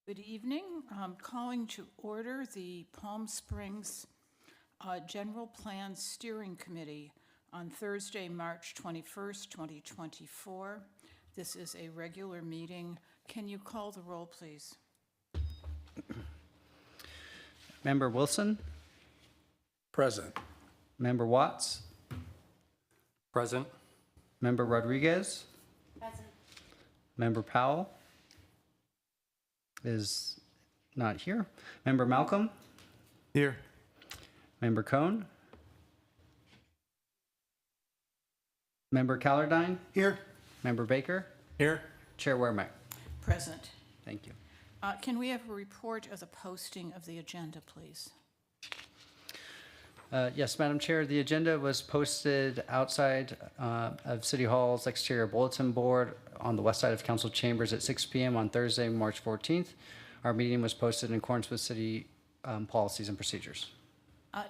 Good evening. I'm calling to order the Palm Springs General Plan Steering Committee on Thursday, March 21st, 2024. This is a regular meeting. Can you call the roll, please? Member Wilson, Present. Member Watts, Present. Member Rodriguez. Present. Member Powell is not here. Member Malcolm, Here. Member Cohn, Member Callardine, Here. Member Baker, Here. Chair Wermack. Present. Thank you. Can we have a report of the posting of the agenda, please? Yes, Madam Chair, the agenda was posted outside of City Hall's exterior bulletin board on the west side of Council Chambers at 6 p.m. on Thursday, March 14th. Our meeting was posted in accordance with city policies and procedures.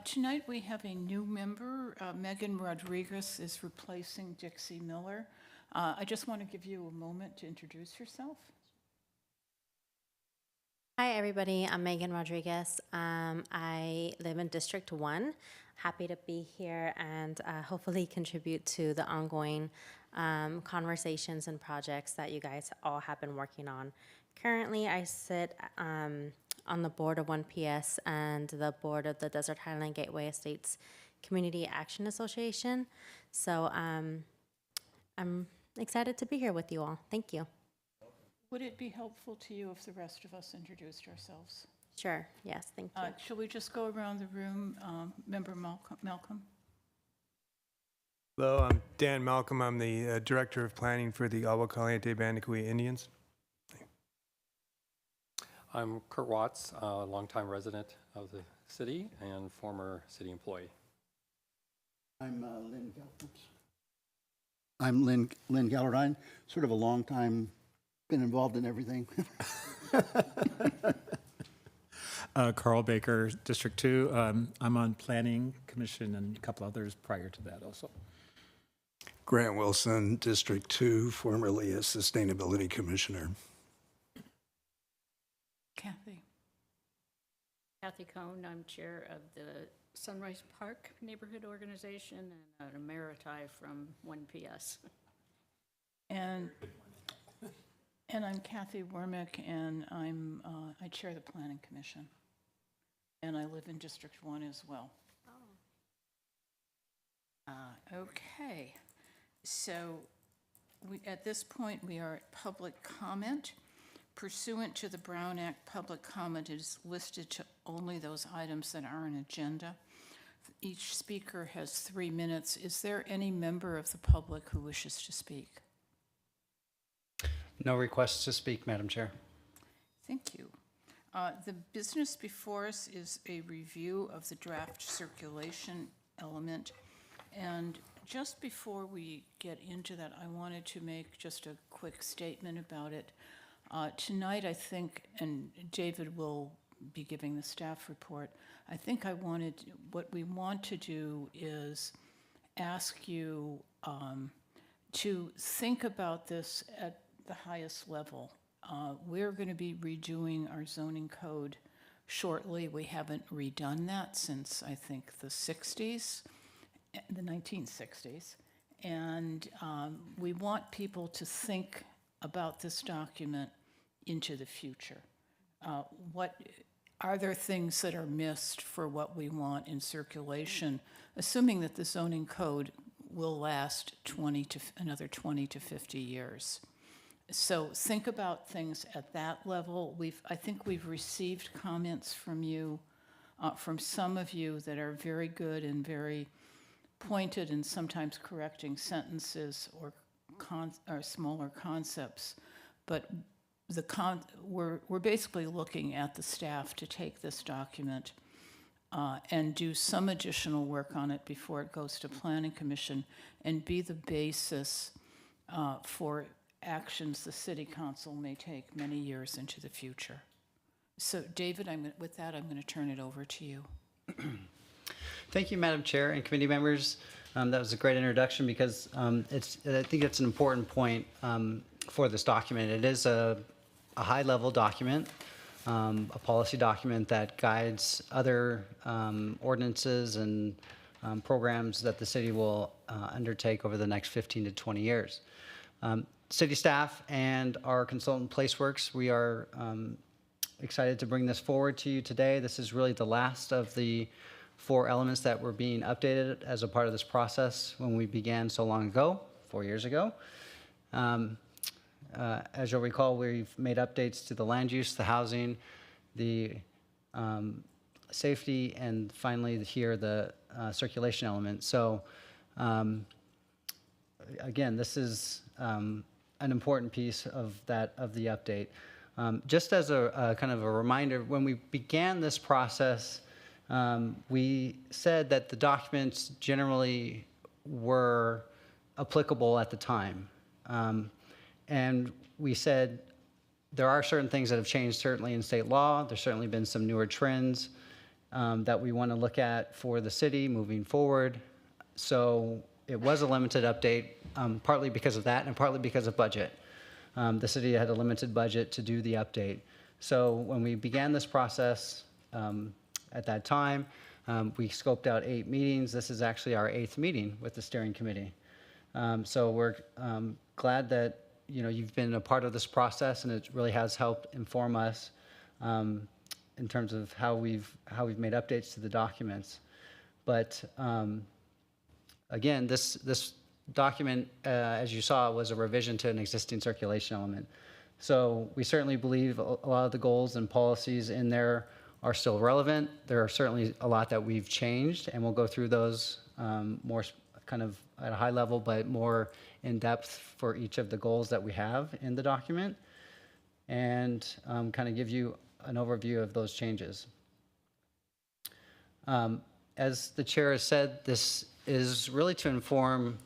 Tonight we have a new member. Megan Rodriguez is replacing Dixie Miller. I just want to give you a moment to introduce yourself. Hi, everybody. I'm Megan Rodriguez. I live in District 1. Happy to be here and hopefully contribute to the ongoing conversations and projects that you guys all have been working on. Currently, I sit on the board of 1PS and the board of the Desert Highland Gateway Estates Community Action Association. So I'm excited to be here with you all. Thank you. Would it be helpful to you if the rest of us introduced ourselves? Sure. Yes. Thank you. Shall we just go around the room? Member Malcolm? Hello, I'm Dan Malcolm. I'm the Director of Planning for the Agua Caliente Bandicoot Indians. I'm Kurt Watts, a longtime resident of the city and former city employee. I'm Lynn Gallardine, sort of a long time, been involved in everything. Carl Baker, District 2. I'm on Planning Commission and a couple others prior to that also. Grant Wilson, District 2, formerly a Sustainability Commissioner. Kathy Cohn, I'm chair of the Sunrise Park Neighborhood Organization and an emeriti from 1PS. And I'm Kathy Wermack, and I chair the Planning Commission. And I live in District 1 as well. Okay, so at this point, we are at public comment. Pursuant to the Brown Act, public comment is listed to only those items that are on agenda. Each speaker has 3 minutes. Is there any member of the public who wishes to speak? No requests to speak, Madam Chair. Thank you. The business before us is a review of the draft circulation element. And just before we get into that, I wanted to make just a quick statement about it. Tonight, I think, and David will be giving the staff report, I think what we want to do is ask you to think about this at the highest level. We're going to be redoing our zoning code shortly. We haven't redone that since, I think, the 1960s. And we want people to think about this document into the future. What are there things that are missed for what we want in circulation, assuming that the zoning code will last another 20 to 50 years? So think about things at that level. I think we've received comments from you, from some of you that are very good and very pointed and sometimes correcting sentences or smaller concepts. But we're basically looking at the staff to take this document and do some additional work on it before it goes to Planning Commission and be the basis for actions the City Council may take many years into the future. So, David, with that, I'm going to turn it over to you. Thank you, Madam Chair and committee members. That was a great introduction because I think it's an important point for this document. It is a high-level document. a policy document that guides other ordinances and programs that the city will undertake over the next 15 to 20 years. City staff and our consultant PlaceWorks, we are excited to bring this forward to you today. This is really the last of the 4 elements that were being updated as a part of this process when we began so long ago, 4 years ago. As you'll recall, we've made updates to the land use, the housing, the safety, and finally here the circulation element. So again, this is an important piece of the update. Just as a kind of a reminder, when we began this process, we said that the documents generally were applicable at the time. And we said there are certain things that have changed, certainly in state law. There's certainly been some newer trends that we want to look at for the city moving forward. So it was a limited update, partly because of that and partly because of budget. The city had a limited budget to do the update. So when we began this process at that time, we scoped out 8 meetings. This is actually our 8th meeting with the steering committee. So we're glad that you've been a part of this process, and it really has helped inform us in terms of how we've made updates to the documents. But again, this document, as you saw, was a revision to an existing circulation element. So we certainly believe a lot of the goals and policies in there are still relevant. There are certainly a lot that we've changed, and we'll go through those more kind of at a high level, but more in depth for each of the goals that we have in the document, and kind of give you an overview of those changes. As the chair has said, this is really to inform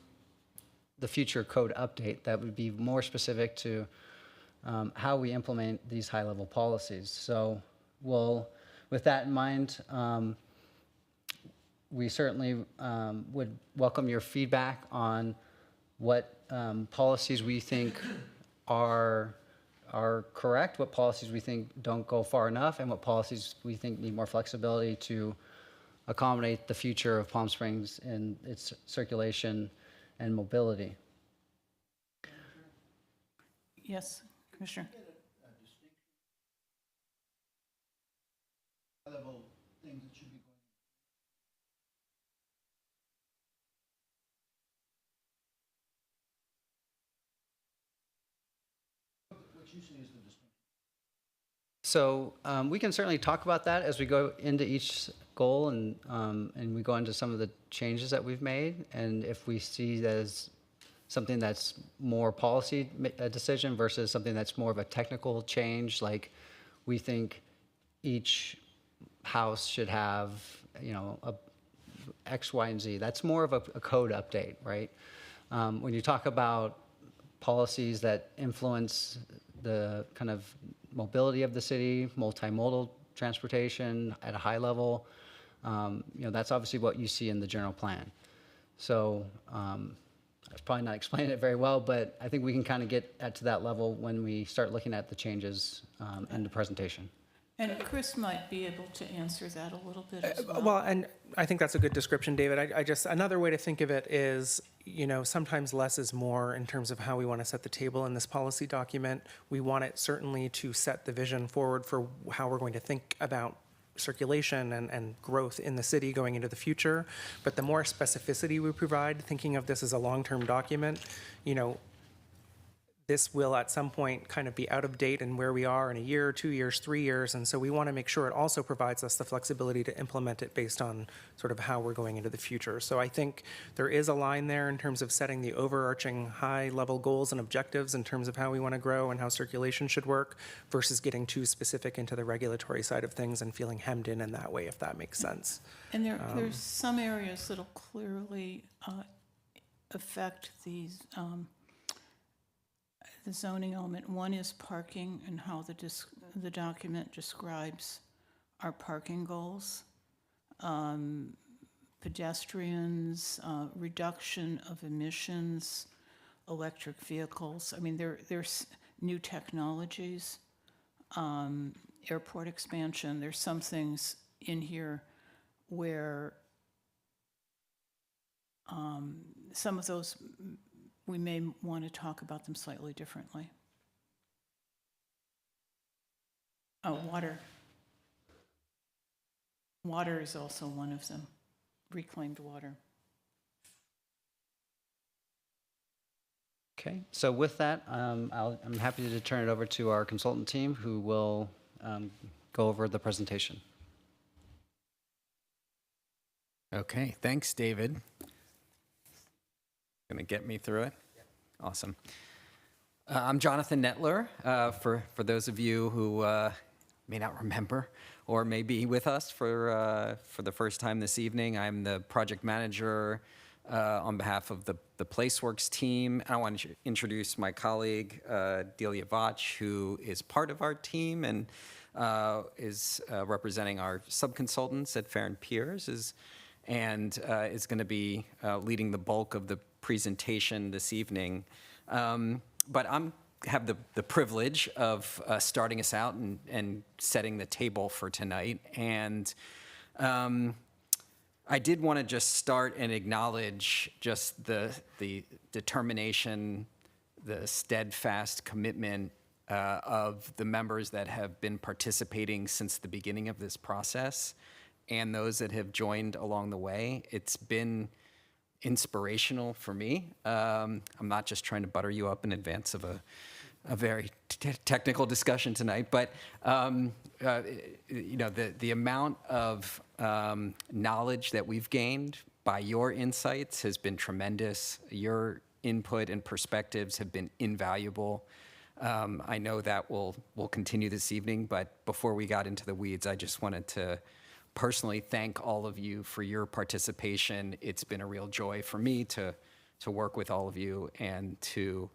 the future code update that would be more specific to how we implement these high-level policies. So with that in mind, we certainly would welcome your feedback on what policies we think are correct, what policies we think don't go far enough, and what policies we think need more flexibility to accommodate the future of Palm Springs and its circulation and mobility. Yes, Commissioner? High-level things that should be going. What you see is the distinction. So we can certainly talk about that as we go into each goal, and we go into some of the changes that we've made, and if we see that as something that's more policy decision versus something that's more of a technical change, like we think each house should have, a X, Y, and Z. That's more of a code update, right? When you talk about policies that influence the kind of mobility of the city, multimodal transportation at a high level, that's obviously what you see in the general plan. So I was probably not explaining it very well, but I think we can kind of get to that level when we start looking at the changes in the presentation. And Chris might be able to answer that a little bit as well. Well, and I think that's a good description, David. I just, another way to think of it is, sometimes less is more in terms of how we want to set the table in this policy document. We want it certainly to set the vision forward for how we're going to think about circulation and growth in the city going into the future. But the more specificity we provide, thinking of this as a long-term document, this will at some point kind of be out of date and where we are in a year, 2 years, 3 years. And so we want to make sure it also provides us the flexibility to implement it based on sort of how we're going into the future. So I think there is a line there in terms of setting the overarching high-level goals and objectives in terms of how we want to grow and how circulation should work versus getting too specific into the regulatory side of things and feeling hemmed in that way, if that makes sense. And there's some areas that'll clearly affect these the zoning element. One is parking and how the document describes our parking goals. Pedestrians, reduction of emissions, electric vehicles. I mean, there's new technologies airport expansion. There's some things in here where some of those, we may want to talk about them slightly differently. Oh, water. Water is also one of them, reclaimed water. Okay, so with that, I'm happy to turn it over to our consultant team who will go over the presentation. Okay, thanks, David. Going to get me through it? Awesome. I'm Jonathan Nettler. For those of you who may not remember or may be with us for the first time this evening, I'm the project manager on behalf of the PlaceWorks team. I want to introduce my colleague, Delia Vach, who is part of our team and is representing our subconsultants at Farron Piers, and is going to be leading the bulk of the presentation this evening. But I'm have the privilege of starting us out and setting the table for tonight. And I did want to just start and acknowledge just the determination, the steadfast commitment of the members that have been participating since the beginning of this process and those that have joined along the way. It's been inspirational for me. I'm not just trying to butter you up in advance of a very technical discussion tonight, but you know, the amount of knowledge that we've gained by your insights has been tremendous. Your input and perspectives have been invaluable. I know that will continue this evening, but before we got into the weeds, I just wanted to personally thank all of you for your participation. It's been a real joy for me to work with all of you and to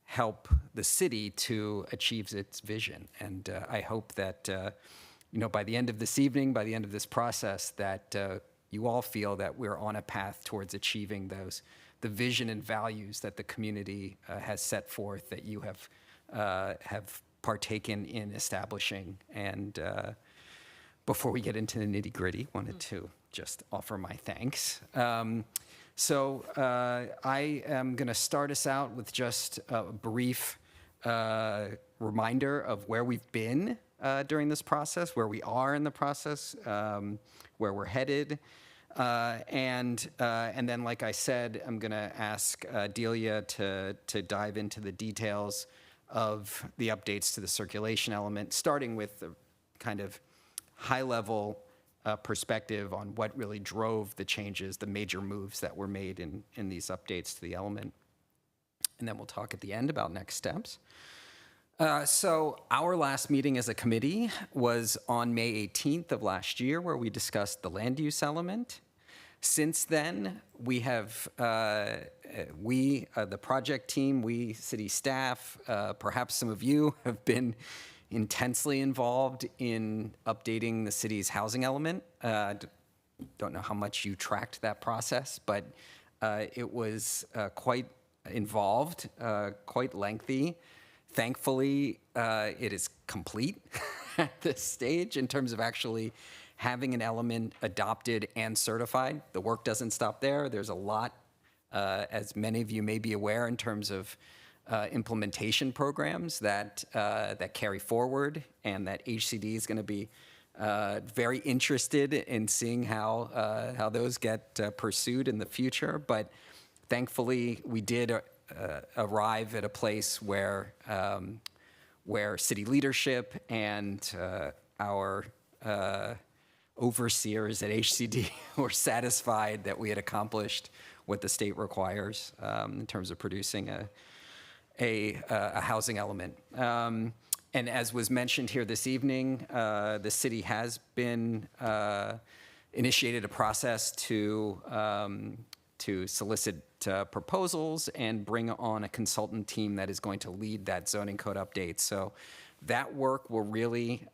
help the city to achieve its vision. And I hope that, you know, by the end of this evening, by the end of this process, that you all feel that we're on a path towards achieving the vision and values that the community has set forth, that you have partaken in establishing. And before we get into the nitty-gritty, wanted to just offer my thanks. So I am going to start us out with just a brief reminder of where we've been during this process, where we are in the process, where we're headed. And then, like I said, I'm going to ask Delia to dive into the details of the updates to the circulation element, starting with the kind of high-level perspective on what really drove the changes, the major moves that were made in these updates to the element. And then we'll talk at the end about next steps. So our last meeting as a committee was on May 18th of last year, where we discussed the land use element. Since then, we have, the project team, we city staff, perhaps some of you have been intensely involved in updating the city's housing element. Don't know how much you tracked that process, but it was quite involved, quite lengthy. Thankfully, it is complete at this stage in terms of actually having an element adopted and certified. The work doesn't stop there. There's a lot, as many of you may be aware, in terms of implementation programs that carry forward, and that HCD is going to be very interested in seeing how those get pursued in the future. But thankfully, we did arrive at a place where city leadership and our overseers at HCD were satisfied that we had accomplished what the state requires in terms of producing a housing element. And as was mentioned here this evening, the city has been initiated a process to solicit proposals and bring on a consultant team that is going to lead that zoning code update. So that work will really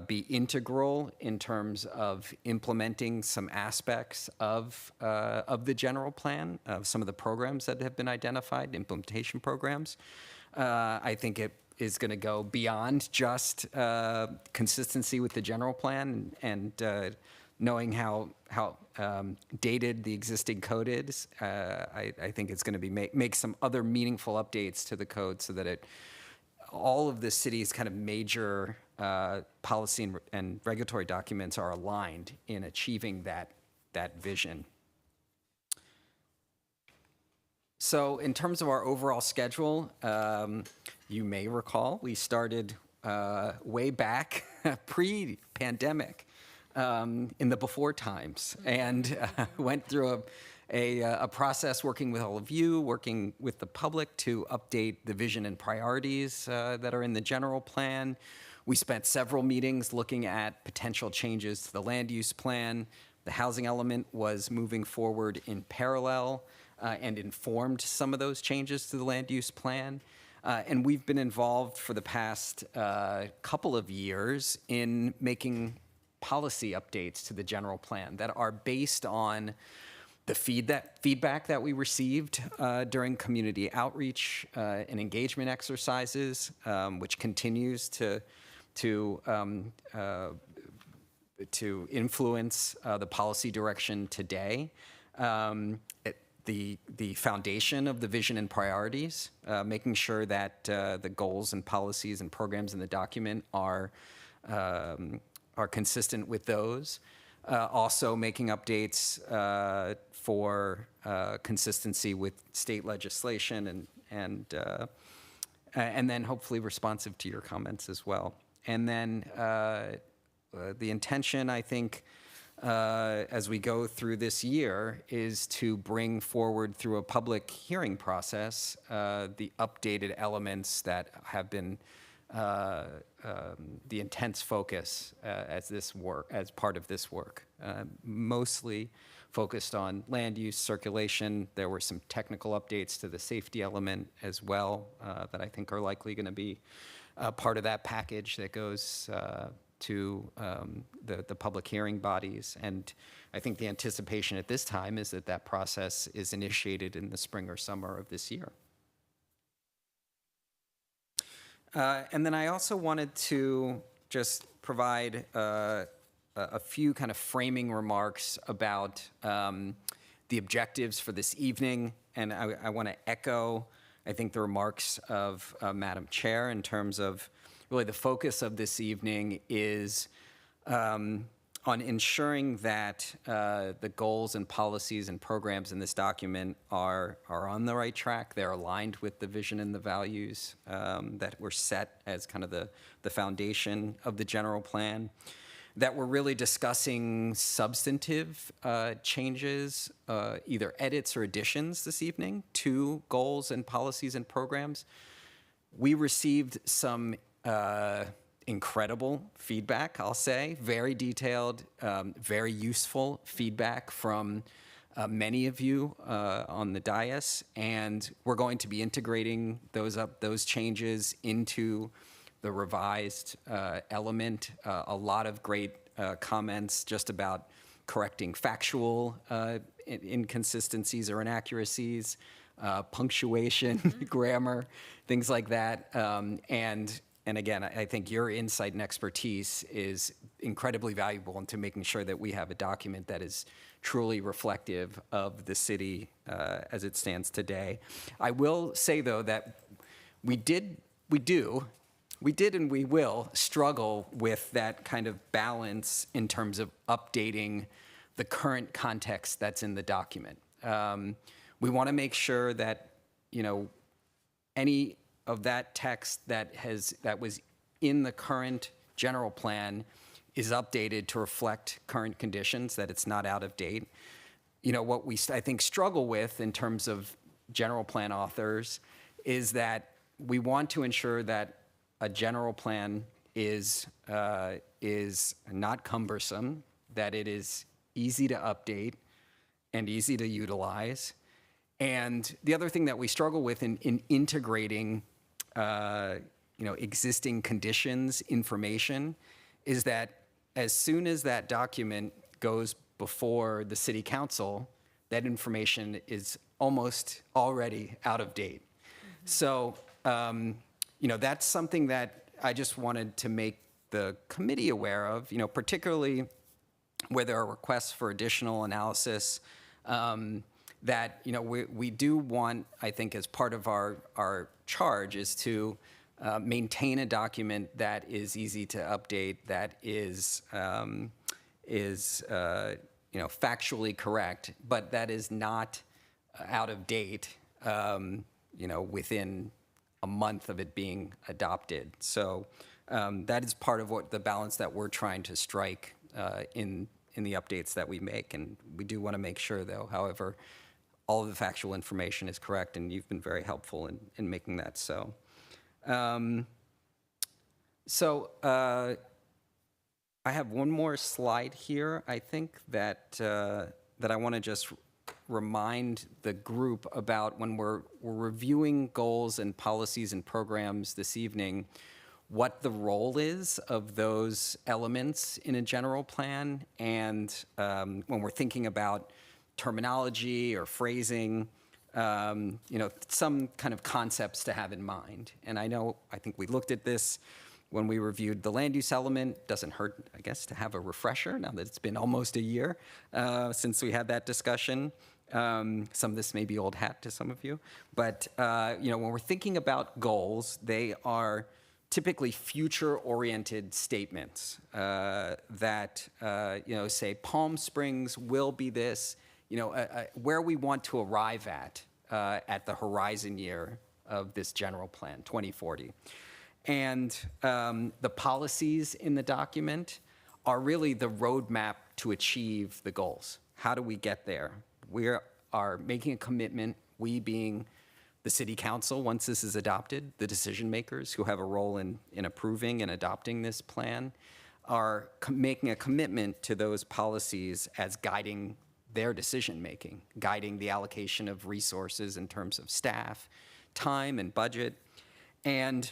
be integral in terms of implementing some aspects of the general plan, of some of the programs that have been identified, implementation programs. I think is going to go beyond just consistency with the general plan and knowing how dated the existing code is. I think it's going to be make some other meaningful updates to the code so that all of the city's kind of major policy and regulatory documents are aligned in achieving that vision. So in terms of our overall schedule, you may recall we started way back pre-pandemic in the before times, and went through a process working with all of you, working with the public to update the vision and priorities that are in the general plan. We spent several meetings looking at potential changes to the land use plan. The housing element was moving forward in parallel and informed some of those changes to the land use plan. And we've been involved for the past couple of years in making policy updates to the general plan that are based on the feedback that we received during community outreach and engagement exercises, which continues to influence the policy direction today. The foundation of the vision and priorities, making sure that the goals and policies and programs in the document are consistent with those. Also making updates for consistency with state legislation and then hopefully responsive to your comments as well. And then the intention, I think, as we go through this year is to bring forward through a public hearing process the updated elements that have been the intense focus as part of this work, mostly focused on land use circulation. There were some technical updates to the safety element as well that I think are likely going to be part of that package that goes to the public hearing bodies. And I think the anticipation at this time is that process is initiated in the spring or summer of this year. And then I also wanted to just provide a few kind of framing remarks about the objectives for this evening. And I want to echo, I think, the remarks of Madam Chair in terms of really the focus of this evening is on ensuring that the goals and policies and programs in this document are on the right track. They're aligned with the vision and the values that were set as kind of the foundation of the general plan. That we're really discussing substantive changes, either edits or additions this evening to goals and policies and programs. We received some incredible feedback, I'll say, very detailed, very useful feedback from many of you on the dais, and we're going to be integrating those changes into the revised element. A lot of great comments just about correcting factual inconsistencies or inaccuracies, punctuation, grammar, things like that, and again, I think your insight and expertise is incredibly valuable into making sure that we have a document that is truly reflective of the city as it stands today. I will say, though, that we did and we will struggle with that kind of balance in terms of updating the current context that's in the document. We want to make sure that, any of that text that was in the current general plan is updated to reflect current conditions, that it's not out of date. What we, I think, struggle with in terms of general plan authors is that we want to ensure that a general plan is not cumbersome, that it is easy to update and easy to utilize. And the other thing that we struggle with in integrating existing conditions information is that as soon as that document goes before the city council, that information is almost already out of date. So, that's something that I just wanted to make the committee aware of, particularly where there are requests for additional analysis, that, we do want, I think, as part of our charge is to maintain a document that is easy to update, that is factually correct, but that is not out of date, within a month of it being adopted. So that is part of what the balance that we're trying to strike in the updates that we make. And we do want to make sure, though, however, all of the factual information is correct, and you've been very helpful in making that so. I have one more slide here, I think, that I want to just remind the group about when we're reviewing goals and policies and programs this evening, what the role is of those elements in a general plan, and when we're thinking about terminology or phrasing, some kind of concepts to have in mind. And I think we looked at this when we reviewed the land use element. Doesn't hurt, I guess, to have a refresher now that it's been almost a year since we had that discussion. Some of this may be old hat to some of you, but when we're thinking about goals, they are typically future-oriented statements that say Palm Springs will be this, where we want to arrive at the horizon year of this general plan, 2040. And the policies in the document are really the roadmap to achieve the goals. How do we get there? We are making a commitment, we being the city council, once this is adopted, the decision makers who have a role in approving and adopting this plan, are making a commitment to those policies as guiding their decision making, guiding the allocation of resources in terms of staff, time, and budget. And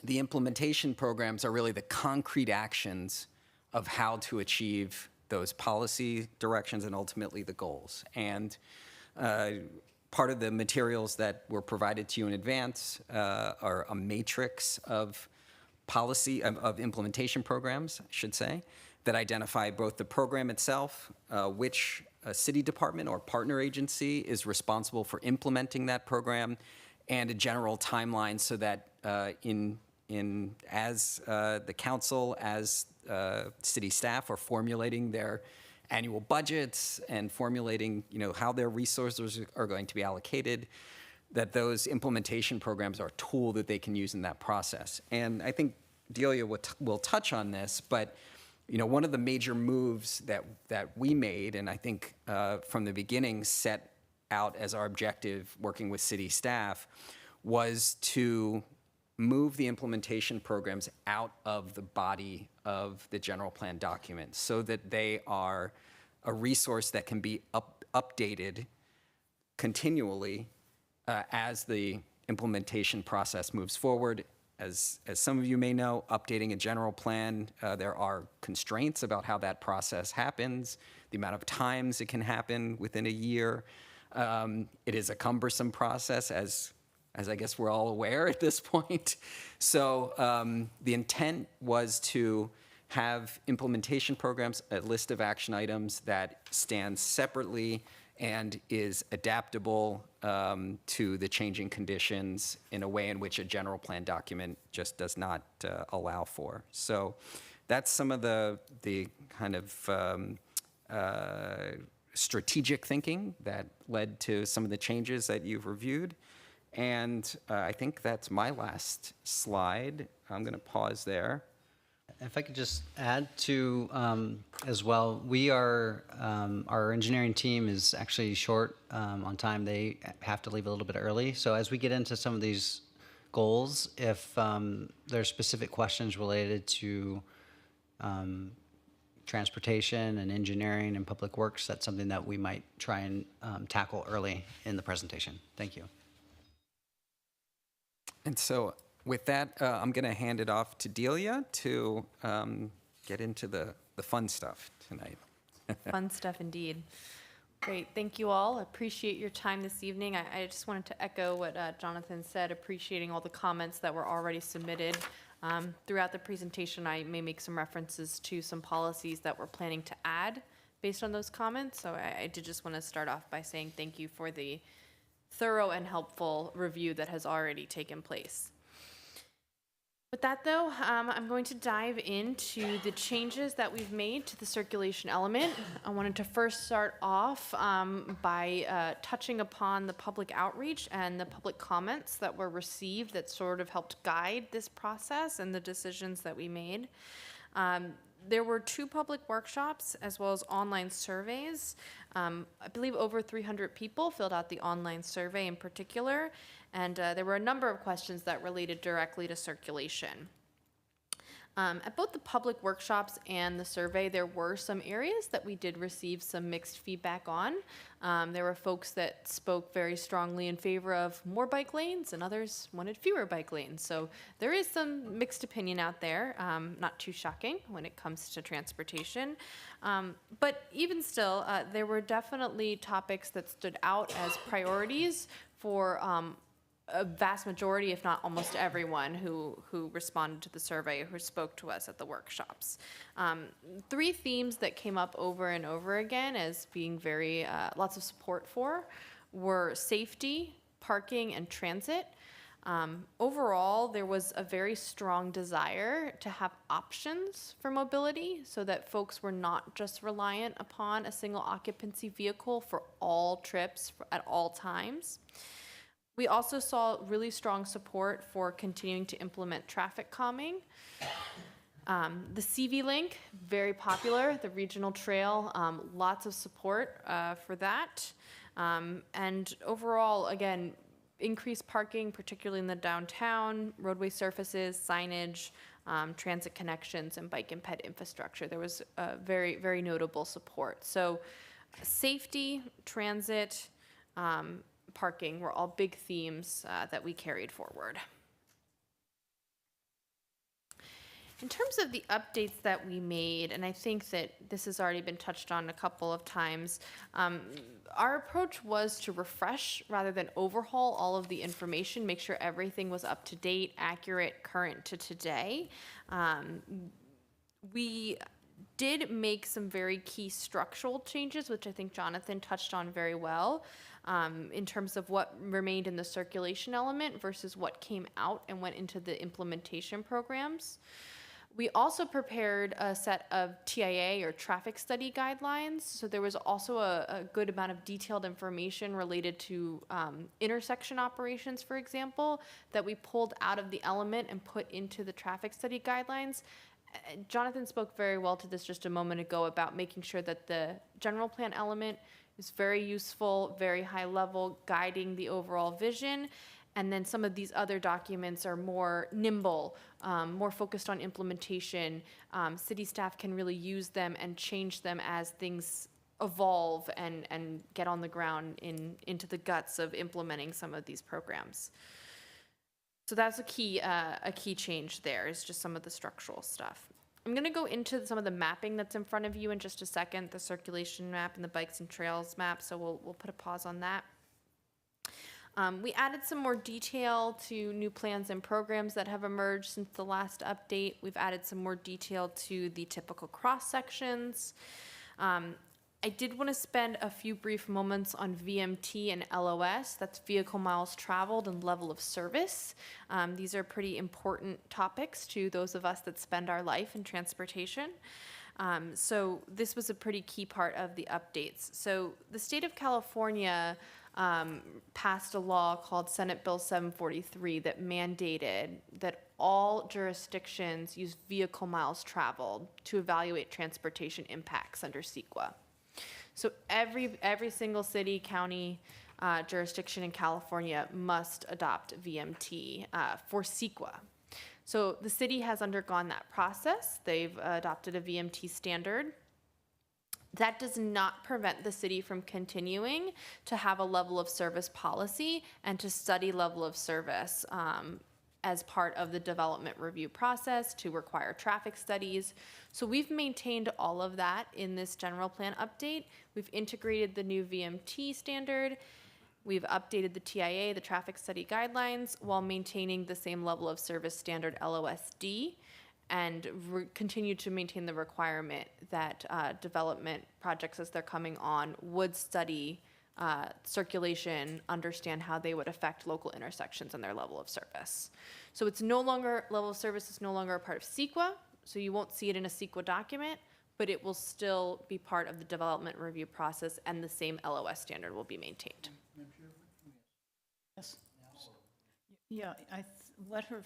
the implementation programs are really the concrete actions of how to achieve those policy directions and ultimately the goals. And part of the materials that were provided to you in advance are a matrix of policy, of implementation programs, I should say, that identify both the program itself, which city department or partner agency is responsible for implementing that program, and a general timeline so that as the council, as city staff are formulating their annual budgets and formulating, how their resources are going to be allocated, that those implementation programs are a tool that they can use in that process. And I think Delia will touch on this, but one of the major moves that we made, and I think from the beginning set out as our objective working with city staff, was to move the implementation programs out of the body of the general plan document so that they are a resource that can be updated continually as the implementation process moves forward. As some of you may know, updating a general plan, there are constraints about how that process happens, the amount of times it can happen within a year. It is a cumbersome process, as I guess we're all aware at this point. So the intent was to have implementation programs, a list of action items that stands separately and is adaptable to the changing conditions in a way in which a general plan document just does not allow for. So that's some of the kind of strategic thinking that led to some of the changes that you've reviewed. And I think that's my last slide. I'm going to pause there. If I could just add to as well, we are, our engineering team is actually short on time. They have to leave a little bit early. So as we get into some of these goals, if there's specific questions related to transportation and engineering and public works, that's something that we might try and tackle early in the presentation. Thank you. And so with that, I'm going to hand it off to Delia to get into the fun stuff tonight. Fun stuff indeed. Great, thank you all. Appreciate your time this evening. I just wanted to echo what Jonathan said, appreciating all the comments that were already submitted. Throughout the presentation, I may make some references to some policies that we're planning to add based on those comments. So I did just want to start off by saying thank you for the thorough and helpful review that has already taken place. With that, though, I'm going to dive into the changes that we've made to the circulation element. I wanted to first start off by touching upon the public outreach and the public comments that were received that sort of helped guide this process and the decisions that we made. There were 2 public workshops as well as online surveys. I believe over 300 people filled out the online survey in particular, and there were a number of questions that related directly to circulation. At both the public workshops and the survey, there were some areas that we did receive some mixed feedback on. There were folks that spoke very strongly in favor of more bike lanes, and others wanted fewer bike lanes. So there is some mixed opinion out there, not too shocking when it comes to transportation. But even still, there were definitely topics that stood out as priorities for a vast majority, if not almost everyone who responded to the survey, who spoke to us at the workshops. 3 themes that came up over and over again as being very, lots of support for were safety, parking, and transit. Overall, there was a very strong desire to have options for mobility so that folks were not just reliant upon a single occupancy vehicle for all trips at all times. We also saw really strong support for continuing to implement traffic calming. The CV Link, very popular, the regional trail, lots of support for that. And overall, again, increased parking, particularly in the downtown, roadway surfaces, signage, transit connections, and bike and ped infrastructure. There was very, very notable support. So safety, transit, parking were all big themes that we carried forward. In terms of the updates that we made, and I think that this has already been touched on a couple of times, our approach was to refresh rather than overhaul all of the information, make sure everything was up to date, accurate, current to today. We did make some very key structural changes, which I think Jonathan touched on very well, in terms of what remained in the circulation element versus what came out and went into the implementation programs. We also prepared a set of TIA or traffic study guidelines. So there was also a good amount of detailed information related to intersection operations, for example, that we pulled out of the element and put into the traffic study guidelines. Jonathan spoke very well to this just a moment ago about making sure that the general plan element is very useful, very high level, guiding the overall vision. And then some of these other documents are more nimble, more focused on implementation. City staff can really use them and change them as things evolve and get on the ground into the guts of implementing some of these programs. So that's a key change there, is just some of the structural stuff. I'm going to go into some of the mapping that's in front of you in just a second, the circulation map and the bikes and trails map, so we'll put a pause on that. We added some more detail to new plans and programs that have emerged since the last update. We've added some more detail to the typical cross sections. I did want to spend a few brief moments on VMT and LOS, that's vehicle miles traveled and level of service. These are pretty important topics to those of us that spend our life in transportation. So this was a pretty key part of the updates. So the state of California passed a law called Senate Bill 743 that mandated that all jurisdictions use vehicle miles traveled to evaluate transportation impacts under CEQA. So every single city, county, jurisdiction in California must adopt VMT for CEQA. So the city has undergone that process. They've adopted a VMT standard. That does not prevent the city from continuing to have a level of service policy and to study level of service as part of the development review process to require traffic studies. So we've maintained all of that in this general plan update. We've integrated the new VMT standard. We've updated the TIA, the traffic study guidelines, while maintaining the same level of service standard LOSD, and continue to maintain the requirement that development projects as they're coming on would study circulation, understand how they would affect local intersections and their level of service. So it's no longer, level of service is no longer a part of CEQA, so you won't see it in a CEQA document, but it will still be part of the development review process, and the same LOS standard will be maintained. Yes. Yeah, let her,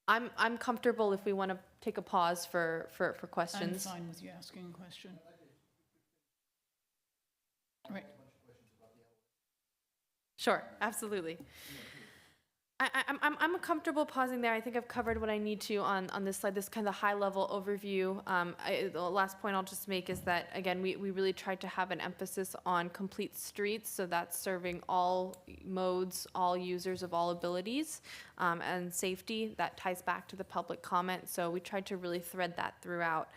I'm comfortable if we want to take a pause for I'm questions. fine with you asking a question. Right. Sure, absolutely. I'm comfortable pausing there. I think I've covered what I need to on this slide, this kind of high-level overview. The last point I'll just make is that, again, we really tried to have an emphasis on complete streets, so that's serving all modes, all users of all abilities, and safety. That ties back to the public comment, so we tried to really thread that throughout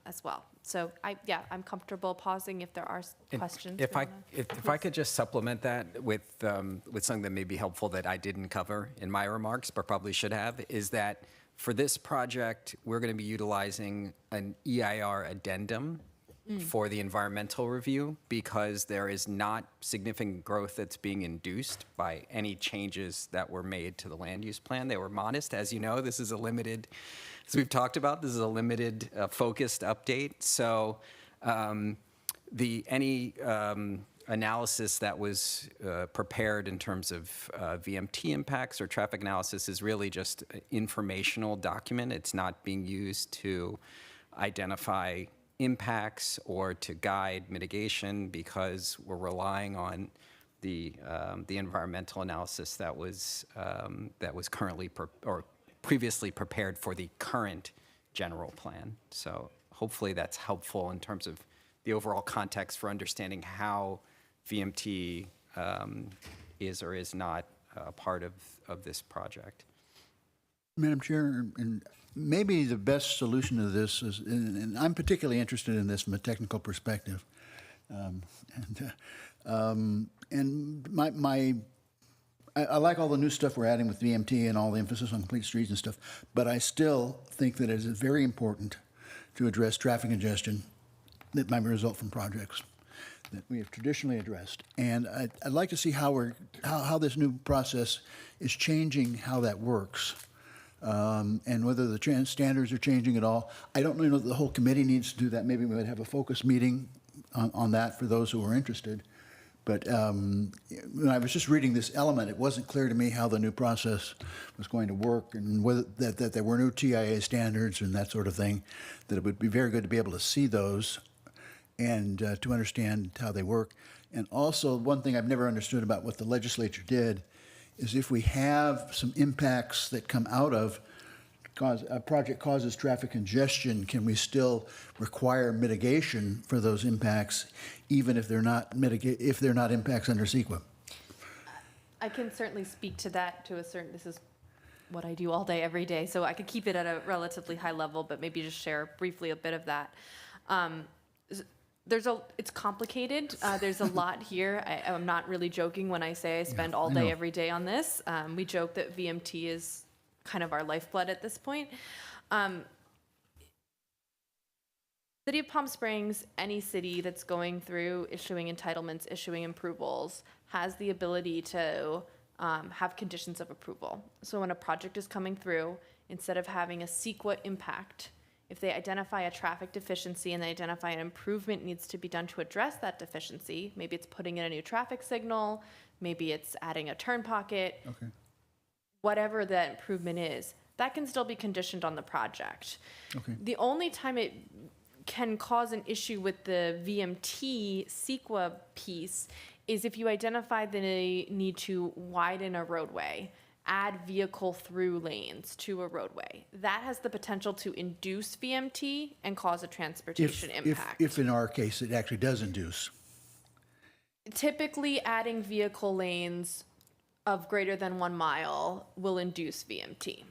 as well. So I'm comfortable pausing if there are questions. If I could just supplement that with something that may be helpful that I didn't cover in my remarks, but probably should have, is that for this project, we're going to be utilizing an EIR addendum for the environmental review, because there is not significant growth that's being induced by any changes that were made to the land use plan. They were modest. As you know, this is a limited, as we've talked about, this is a limited focused update. So any analysis that was prepared in terms of VMT impacts or traffic analysis is really just an informational document. It's not being used to identify impacts or to guide mitigation, because we're relying on the environmental analysis that was currently or previously prepared for the current general plan. So hopefully that's helpful in terms of the overall context for understanding how VMT is or is not a part of this project. Madam Chair, and maybe the best solution to this is, and I'm particularly interested in this from a technical perspective, I like all the new stuff we're adding with VMT and all the emphasis on complete streets and stuff, but I still think that it is very important to address traffic congestion that might result from projects that we have traditionally addressed. And I'd like to see how this new process is changing how that works. And whether the standards are changing at all. I don't really know that the whole committee needs to do that. Maybe we would have a focus meeting on that for those who are interested. But when I was just reading this element, it wasn't clear to me how the new process was going to work, and whether that there were new TIA standards and that sort of thing, that it would be very good to be able to see those and to understand how they work. And also, one thing I've never understood about what the legislature did is if we have some impacts that come out of a project causes traffic congestion, can we still require mitigation for those impacts, even if they're not impacts under CEQA? I can certainly speak to that to a certain, this is what I do all day, every day, so I could keep it at a relatively high level, but maybe just share briefly a bit of that. It's complicated. There's a lot here. I'm not really joking when I say I spend all day, every day on this. We joke that VMT is kind of our lifeblood at this point. City of Palm Springs, any city that's going through issuing entitlements, issuing approvals, has the ability to have conditions of approval. So when a project is coming through, instead of having a CEQA impact, if they identify a traffic deficiency and they identify an improvement needs to be done to address that deficiency, maybe it's putting in a new traffic signal, maybe it's adding a turn pocket, whatever that improvement is, that can still be conditioned on the project. The only time it can cause an issue with the VMT CEQA piece is if you identify the need to widen a roadway, add vehicle through lanes to a roadway. That has the potential to induce VMT and cause a transportation impact. If in our case it actually does induce. Typically, adding vehicle lanes of greater than 1 mile will induce VMT.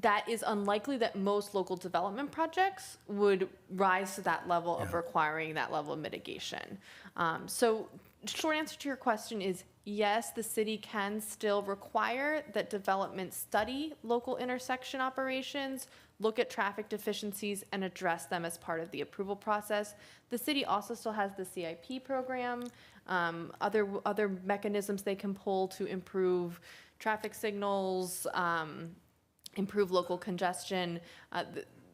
That is unlikely that most local development projects would rise to that level of requiring that level of mitigation. So short answer to your question is yes, the city can still require that development study local intersection operations, look at traffic deficiencies, and address them as part of the approval process. The city also still has the CIP program, other mechanisms they can pull to improve traffic signals, improve local congestion.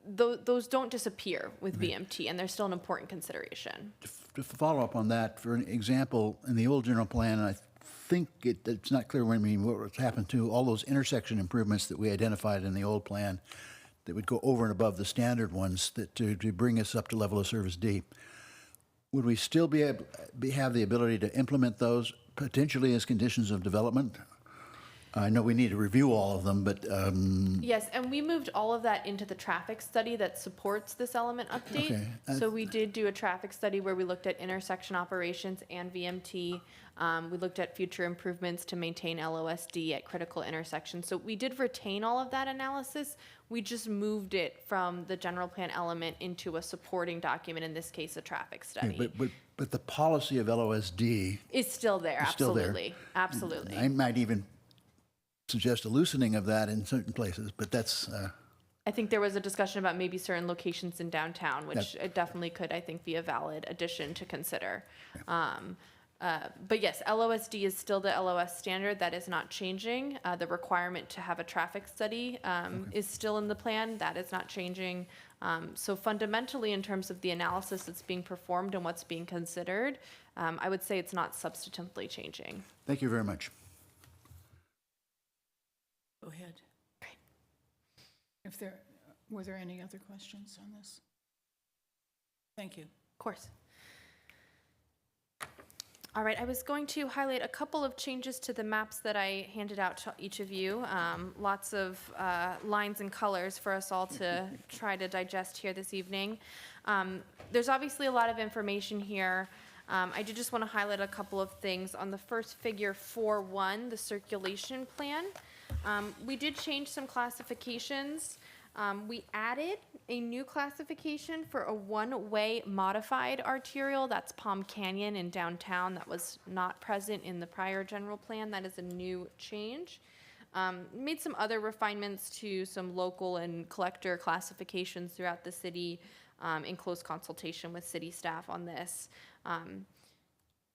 Those don't disappear with VMT, and they're still an important consideration. To follow up on that, for an example, in the old general plan, I think it's not clear what happened to all those intersection improvements that we identified in the old plan that would go over and above the standard ones to bring us up to level of service D. Would we still have the ability to implement those potentially as conditions of development? I know we need to review all of them, but Yes, and we moved all of that into the traffic study that supports this element update. Okay. So we did do a traffic study where we looked at intersection operations and VMT. We looked at future improvements to maintain LOSD at critical intersections. So we did retain all of that analysis. We just moved it from the general plan element into a supporting document, in this case, a traffic study. but the policy of LOSD It's still there, is still there. absolutely, absolutely. I might even suggest a loosening of that in certain places, but that's I think there was a discussion about maybe certain locations in downtown, which it definitely could, I think, be a valid addition to consider. But yes, LOSD is still the LOS standard. That is not changing. The requirement to have a traffic study is still in the plan. That is not changing. So fundamentally, in terms of the analysis that's being performed and what's being considered, I would say it's not substantively changing. Thank you very much. Go ahead. Were there any other questions on this? Thank you. Of course. All right, I was going to highlight a couple of changes to the maps that I handed out to each of you. Lots of lines and colors for us all to try to digest here this evening. There's obviously a lot of information here. I did just want to highlight a couple of things. On the first figure 4.1, the circulation plan, we did change some classifications. We added a new classification for a one-way modified arterial. That's Palm Canyon in downtown. That was not present in the prior general plan. That is a new change. Made some other refinements to some local and collector classifications throughout the city in close consultation with city staff on this.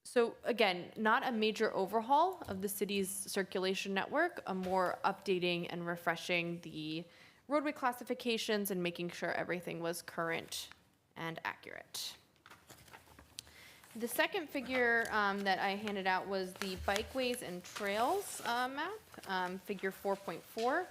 So again, not a major overhaul of the city's circulation network, a more updating and refreshing the roadway classifications and making sure everything was current and accurate. The second figure that I handed out was the bikeways and trails map, figure 4.4.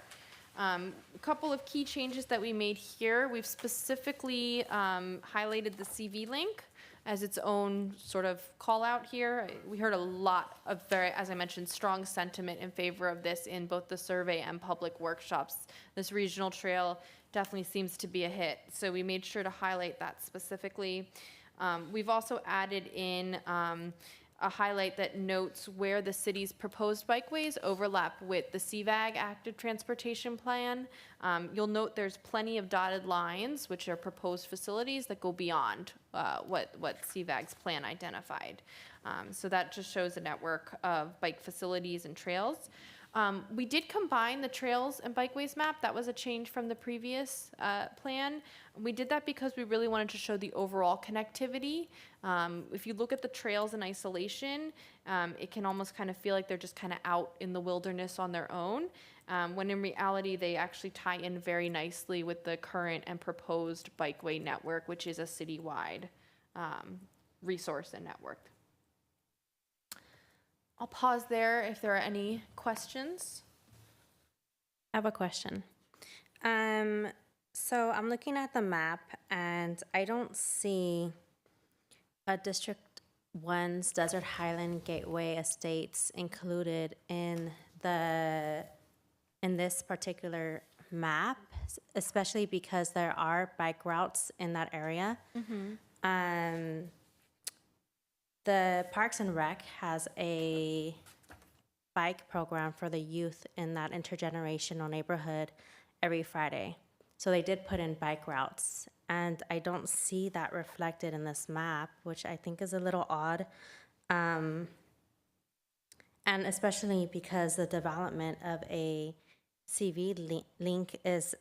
A couple of key changes that we made here. We've specifically highlighted the CV link as its own sort of call out here. We heard a lot of as I mentioned, strong sentiment in favor of this in both the survey and public workshops. This regional trail definitely seems to be a hit, so we made sure to highlight that specifically. We've also added in a highlight that notes where the city's proposed bikeways overlap with the CVAG active transportation plan. You'll note there's plenty of dotted lines, which are proposed facilities that go beyond what CVAG's plan identified. So that just shows a network of bike facilities and trails. We did combine the trails and bikeways map. That was a change from the previous plan. We did that because we really wanted to show the overall connectivity. If you look at the trails in isolation, it can almost kind of feel like they're just kind of out in the wilderness on their own, when in reality they actually tie in very nicely with the current and proposed bikeway network, which is a citywide resource and network. I'll pause there if there are any questions. I have a question. So I'm looking at the map and I don't see a District 1's Desert Highland Gateway Estates included in this particular map, especially because there are bike routes in that area. The Parks and Rec has a bike program for the youth in that intergenerational neighborhood every Friday. So they did put in bike routes, and I don't see that reflected in this map, which I think is a little odd. And especially because the development of a CV link is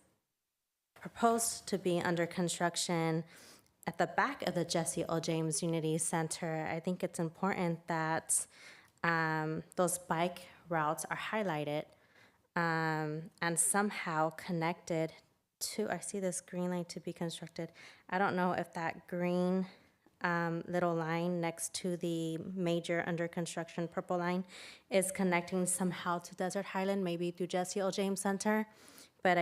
proposed to be under construction at the back of the Jesse L. James Unity Center. I think it's important that those bike routes are highlighted and somehow connected to, I see this green line to be constructed. I don't know if that green little line next to the major under construction purple line is connecting somehow to Desert Highland, maybe through Jesse L. James Center. But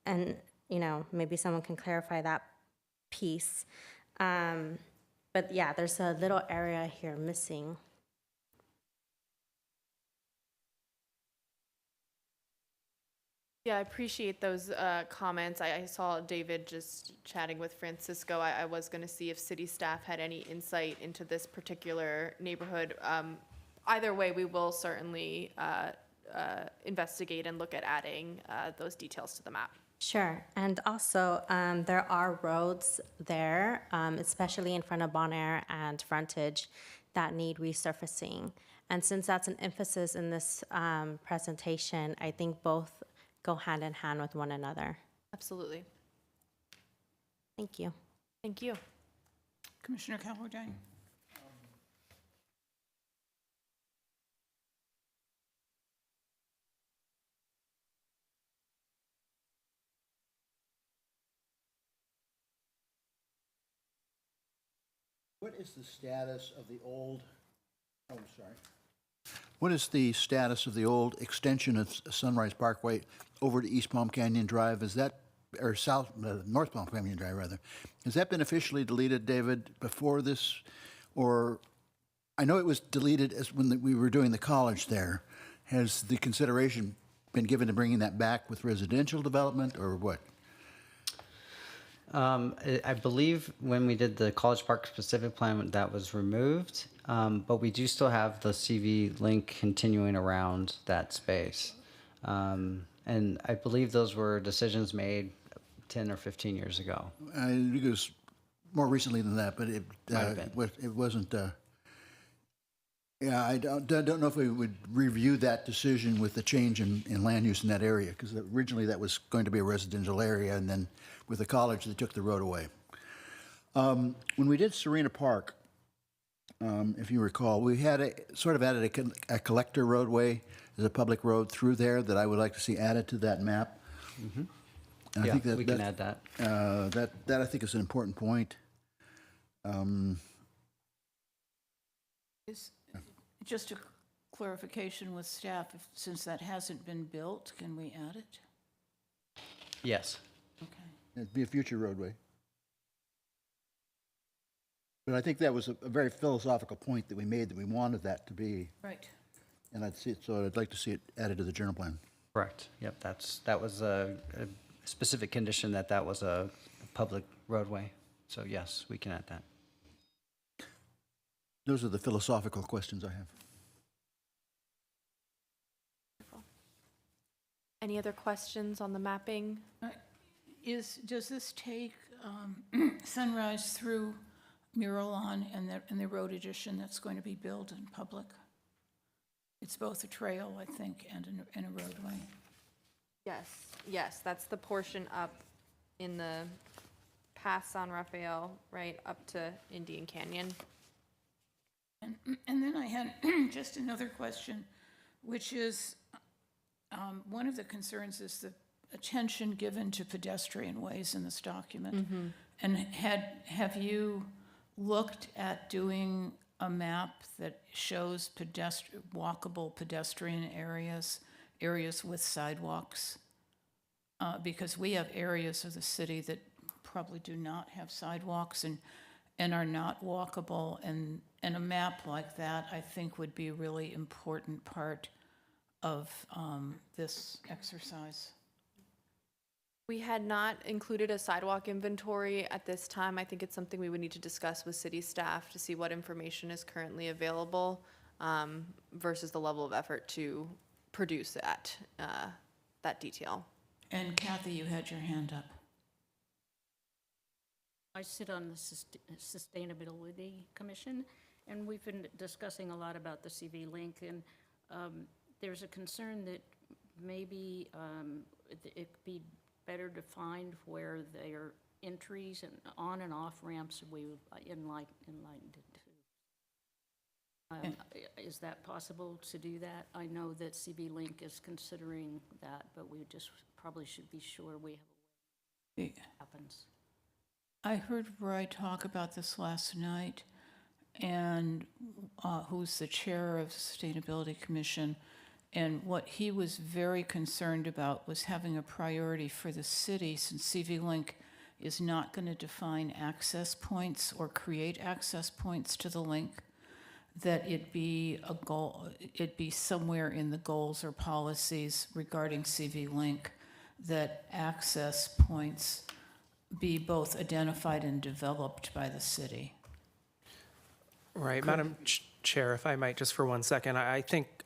and you know, maybe someone can clarify that piece. But yeah, there's a little area here missing. Yeah, I appreciate those comments. I saw David just chatting with Francisco. I was going to see if city staff had any insight into this particular neighborhood. Either way, we will certainly investigate and look at adding those details to the map. Sure, and also there are roads there, especially in front of Bon Air and Frontage, that need resurfacing. And since that's an emphasis in this presentation, I think both go hand in hand with one another. Absolutely. Thank you. Thank you. Commissioner Calhoun. What is the status of the old, oh, I'm sorry. What is the status of the old extension of Sunrise Parkway over to East Palm Canyon Drive? Is that, or North Palm Canyon Drive, rather. Has that been officially deleted, David, before this? Or, I know it was deleted as when we were doing the college there. Has the consideration been given to bringing that back with residential development, or what? I believe when we did the College Park specific plan, that was removed, but we do still have the CV link continuing around that space. And I believe those were decisions made 10 or 15 years ago. I think it was more recently than that, but it wasn't. Yeah, I don't know if we would review that decision with the change in land use in that area, because originally that was going to be a residential area, and then with the college, they took the road away. When we did Serena Park, if you recall, we had sort of added a collector roadway as a public road through there that I would like to see added to that map. Mm-hmm. Yeah, I think we can add that. That I think is an important point. Just a clarification with staff, since that hasn't been built, can we add it? Yes. Okay. It'd be a future roadway. But I think that was a very philosophical point that we made, that we wanted that to be. Right. And I'd like to see it added to the general plan. Correct. Yep. That was a specific condition that was a public roadway. So yes, we can add that. Those are the philosophical questions I have. Any other questions on the mapping? Does this take Sunrise through Muralon and the road addition that's going to be built in public? It's both a trail, I think, and a roadway. Yes, that's the portion up in the past San Rafael, right up to Indian Canyon. And then I had just another question, which is one of the concerns is the attention given to pedestrian ways in this document. Mm-hmm. And have you looked at doing a map that shows walkable pedestrian areas with sidewalks? Because we have areas of the city that probably do not have sidewalks and are not walkable, and a map like that, I think, would be a really important part of this exercise. We had not included a sidewalk inventory at this time. I think it's something we would need to discuss with city staff to see what information is currently available. versus the level of effort to produce that detail. And Kathy, you had your hand up. I sit on the Sustainability Commission, and we've been discussing a lot about the CV link, and there's a concern that maybe it could be better defined where their entries and on and off ramps we enlightened to. Is that possible to do that? I know that CB Link is considering that, but we just probably should be sure we have a way it happens. I heard Roy talk about this last night, and who's the chair of the Sustainability Commission, and what he was very concerned about was having a priority for the city, since CV Link is not going to define access points or create access points to the link, that it be a goal, it be somewhere in the goals or policies regarding CV Link, that access points be both identified and developed by the city. Right, Madam Chair, if I might, just for 1 second, I think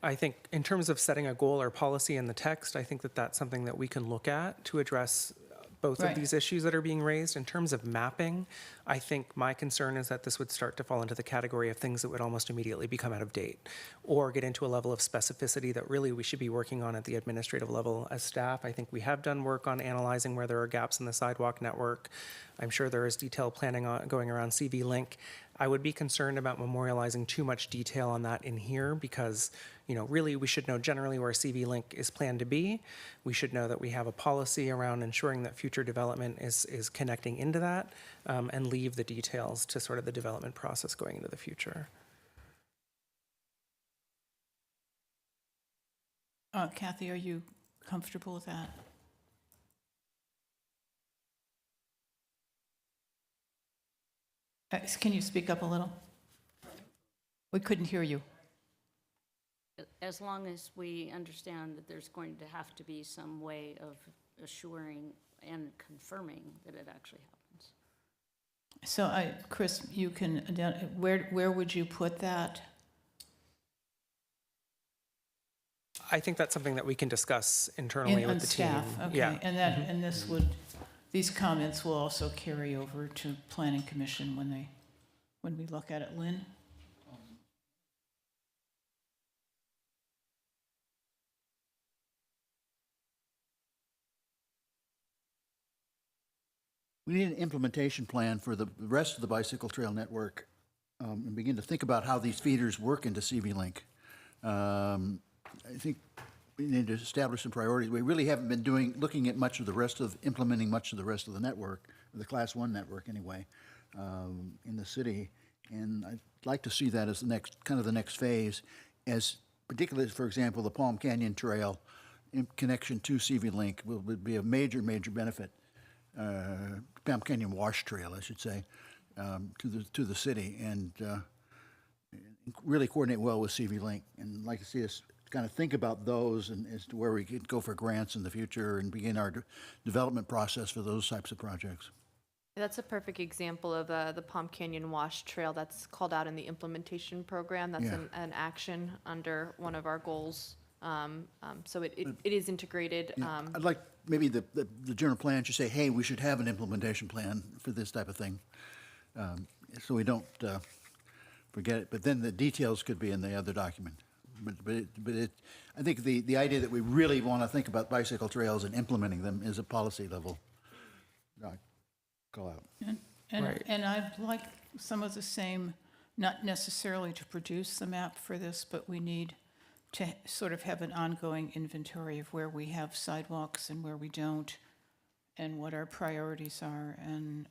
in terms of setting a goal or policy in the text, I think that that's something that we can look at to address both Right. of these issues that are being raised. In terms of mapping, I think my concern is that this would start to fall into the category of things that would almost immediately become out of date or get into a level of specificity that really we should be working on at the administrative level as staff. I think we have done work on analyzing where there are gaps in the sidewalk network. I'm sure there is detailed planning going around CV Link. I would be concerned about memorializing too much detail on that in here because, really we should know generally where CV Link is planned to be. We should know that we have a policy around ensuring that future development is connecting into that, and leave the details to sort of the development process going into the future. Kathy, are you comfortable with that? Can you speak up a little? We couldn't hear you. As long as we understand that there's going to have to be some way of assuring and confirming that it actually happens. So, Chris, you can, where would you put that? I think that's something that we can discuss internally On with the team. staff, okay. Yeah. And and this these comments will also carry over to Planning Commission when we look at it. Lynn? We need an implementation plan for the rest of the bicycle trail network and begin to think about how these feeders work into CV Link. I think we need to establish some priorities. We really haven't been looking at implementing much of the rest of the network, the Class 1 network anyway, in the city. And I'd like to see that as the next phase, as particularly, for example, the Palm Canyon Trail in connection to CV Link would be a major, major benefit. Palm Canyon Wash Trail, I should say, to the city, and really coordinate well with CV Link. And I'd like to see us kind of think about those and as to where we could go for grants in the future and begin our development process for those types of projects. That's a perfect example of the Palm Canyon Wash Trail that's called out in the implementation program. That's an action under one of our goals. So it is integrated. I'd like maybe the general plan should say, hey, we should have an implementation plan for this type of thing, so we don't forget it. But then the details could be in the other document. I think the idea that we really want to think about bicycle trails and implementing them is a policy level call out. And I'd like some of the same, not necessarily to produce the map for this, but we need to sort of have an ongoing inventory of where we have sidewalks and where we don't, and what our priorities are. And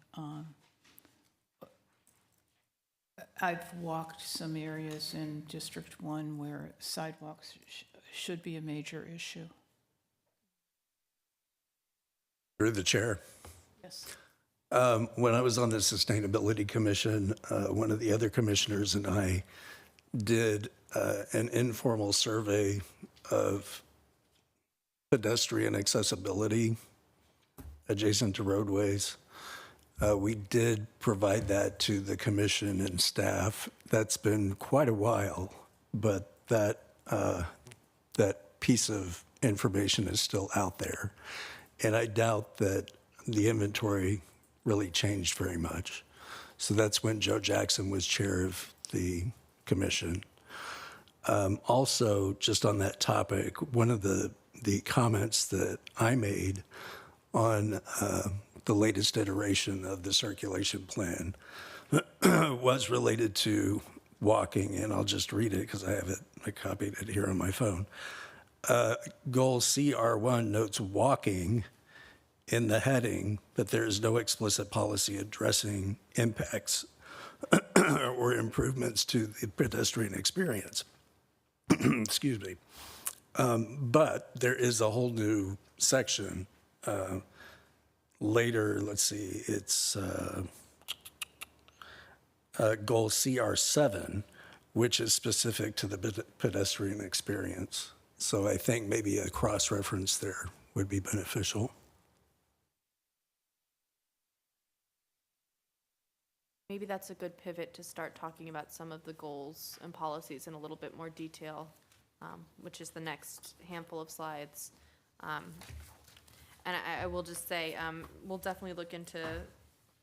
I've walked some areas in District 1 where sidewalks should be a major issue. Through the chair. Yes. When I was on the Sustainability Commission, one of the other commissioners and I did an informal survey of pedestrian accessibility adjacent to roadways. We did provide that to the commission and staff. That's been quite a while but that piece of information is still out there. And I doubt that the inventory really changed very much. So that's when Joe Jackson was chair of the commission. Also, just on that topic, one of the comments that I made on the latest iteration of the circulation plan was related to walking, and I'll just read it because I copied it here on my phone. Goal CR1 notes walking in the heading, but there is no explicit policy addressing impacts or improvements to the pedestrian experience. Excuse me. But there is a whole new section later. Let's see, it's goal CR7, which is specific to the pedestrian experience. So I think maybe a cross-reference there would be beneficial. Maybe that's a good pivot to start talking about some of the goals and policies in a little bit more detail, which is the next handful of slides. And I will just say, we'll definitely look into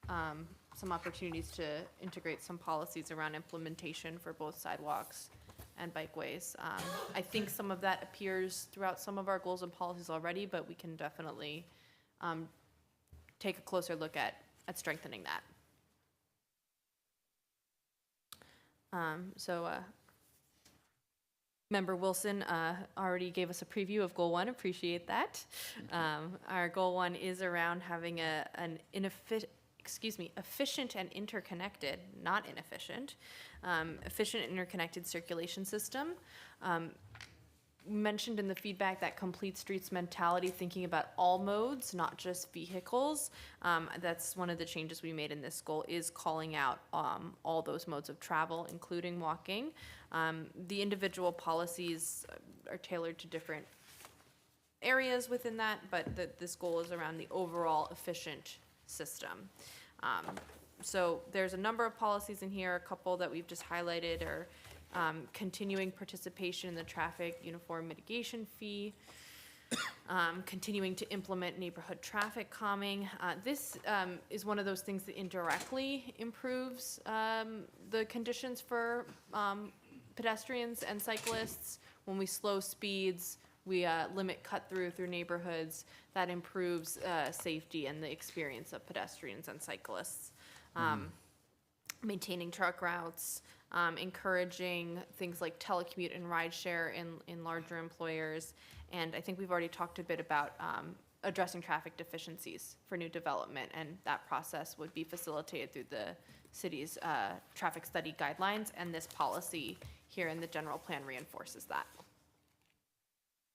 some opportunities to integrate some policies around implementation for both sidewalks and bikeways. I think some of that appears throughout some of our goals and policies already, but we can definitely take a closer look at strengthening that. Member Wilson already gave us a preview of Goal 1. Appreciate that. Our Goal 1 is around having an efficient and interconnected, not inefficient, efficient interconnected circulation system. Mentioned in the feedback that complete streets mentality, thinking about all modes, not just vehicles. That's one of the changes we made in this goal, is calling out all those modes of travel, including walking. The individual policies are tailored to different areas within that, but this goal is around the overall efficient system. So there's a number of policies in here. A couple that we've just highlighted are continuing participation in the traffic uniform mitigation fee, continuing to implement neighborhood traffic calming. This is one of those things that indirectly improves the conditions for pedestrians and cyclists. When we slow speeds, we limit cut through neighborhoods. That improves safety and the experience of pedestrians and cyclists. Maintaining truck routes, encouraging things like telecommute and rideshare in larger employers. And I think we've already talked a bit about addressing traffic deficiencies for new development, and that process would be facilitated through the city's traffic study guidelines, and this policy here in the general plan reinforces that.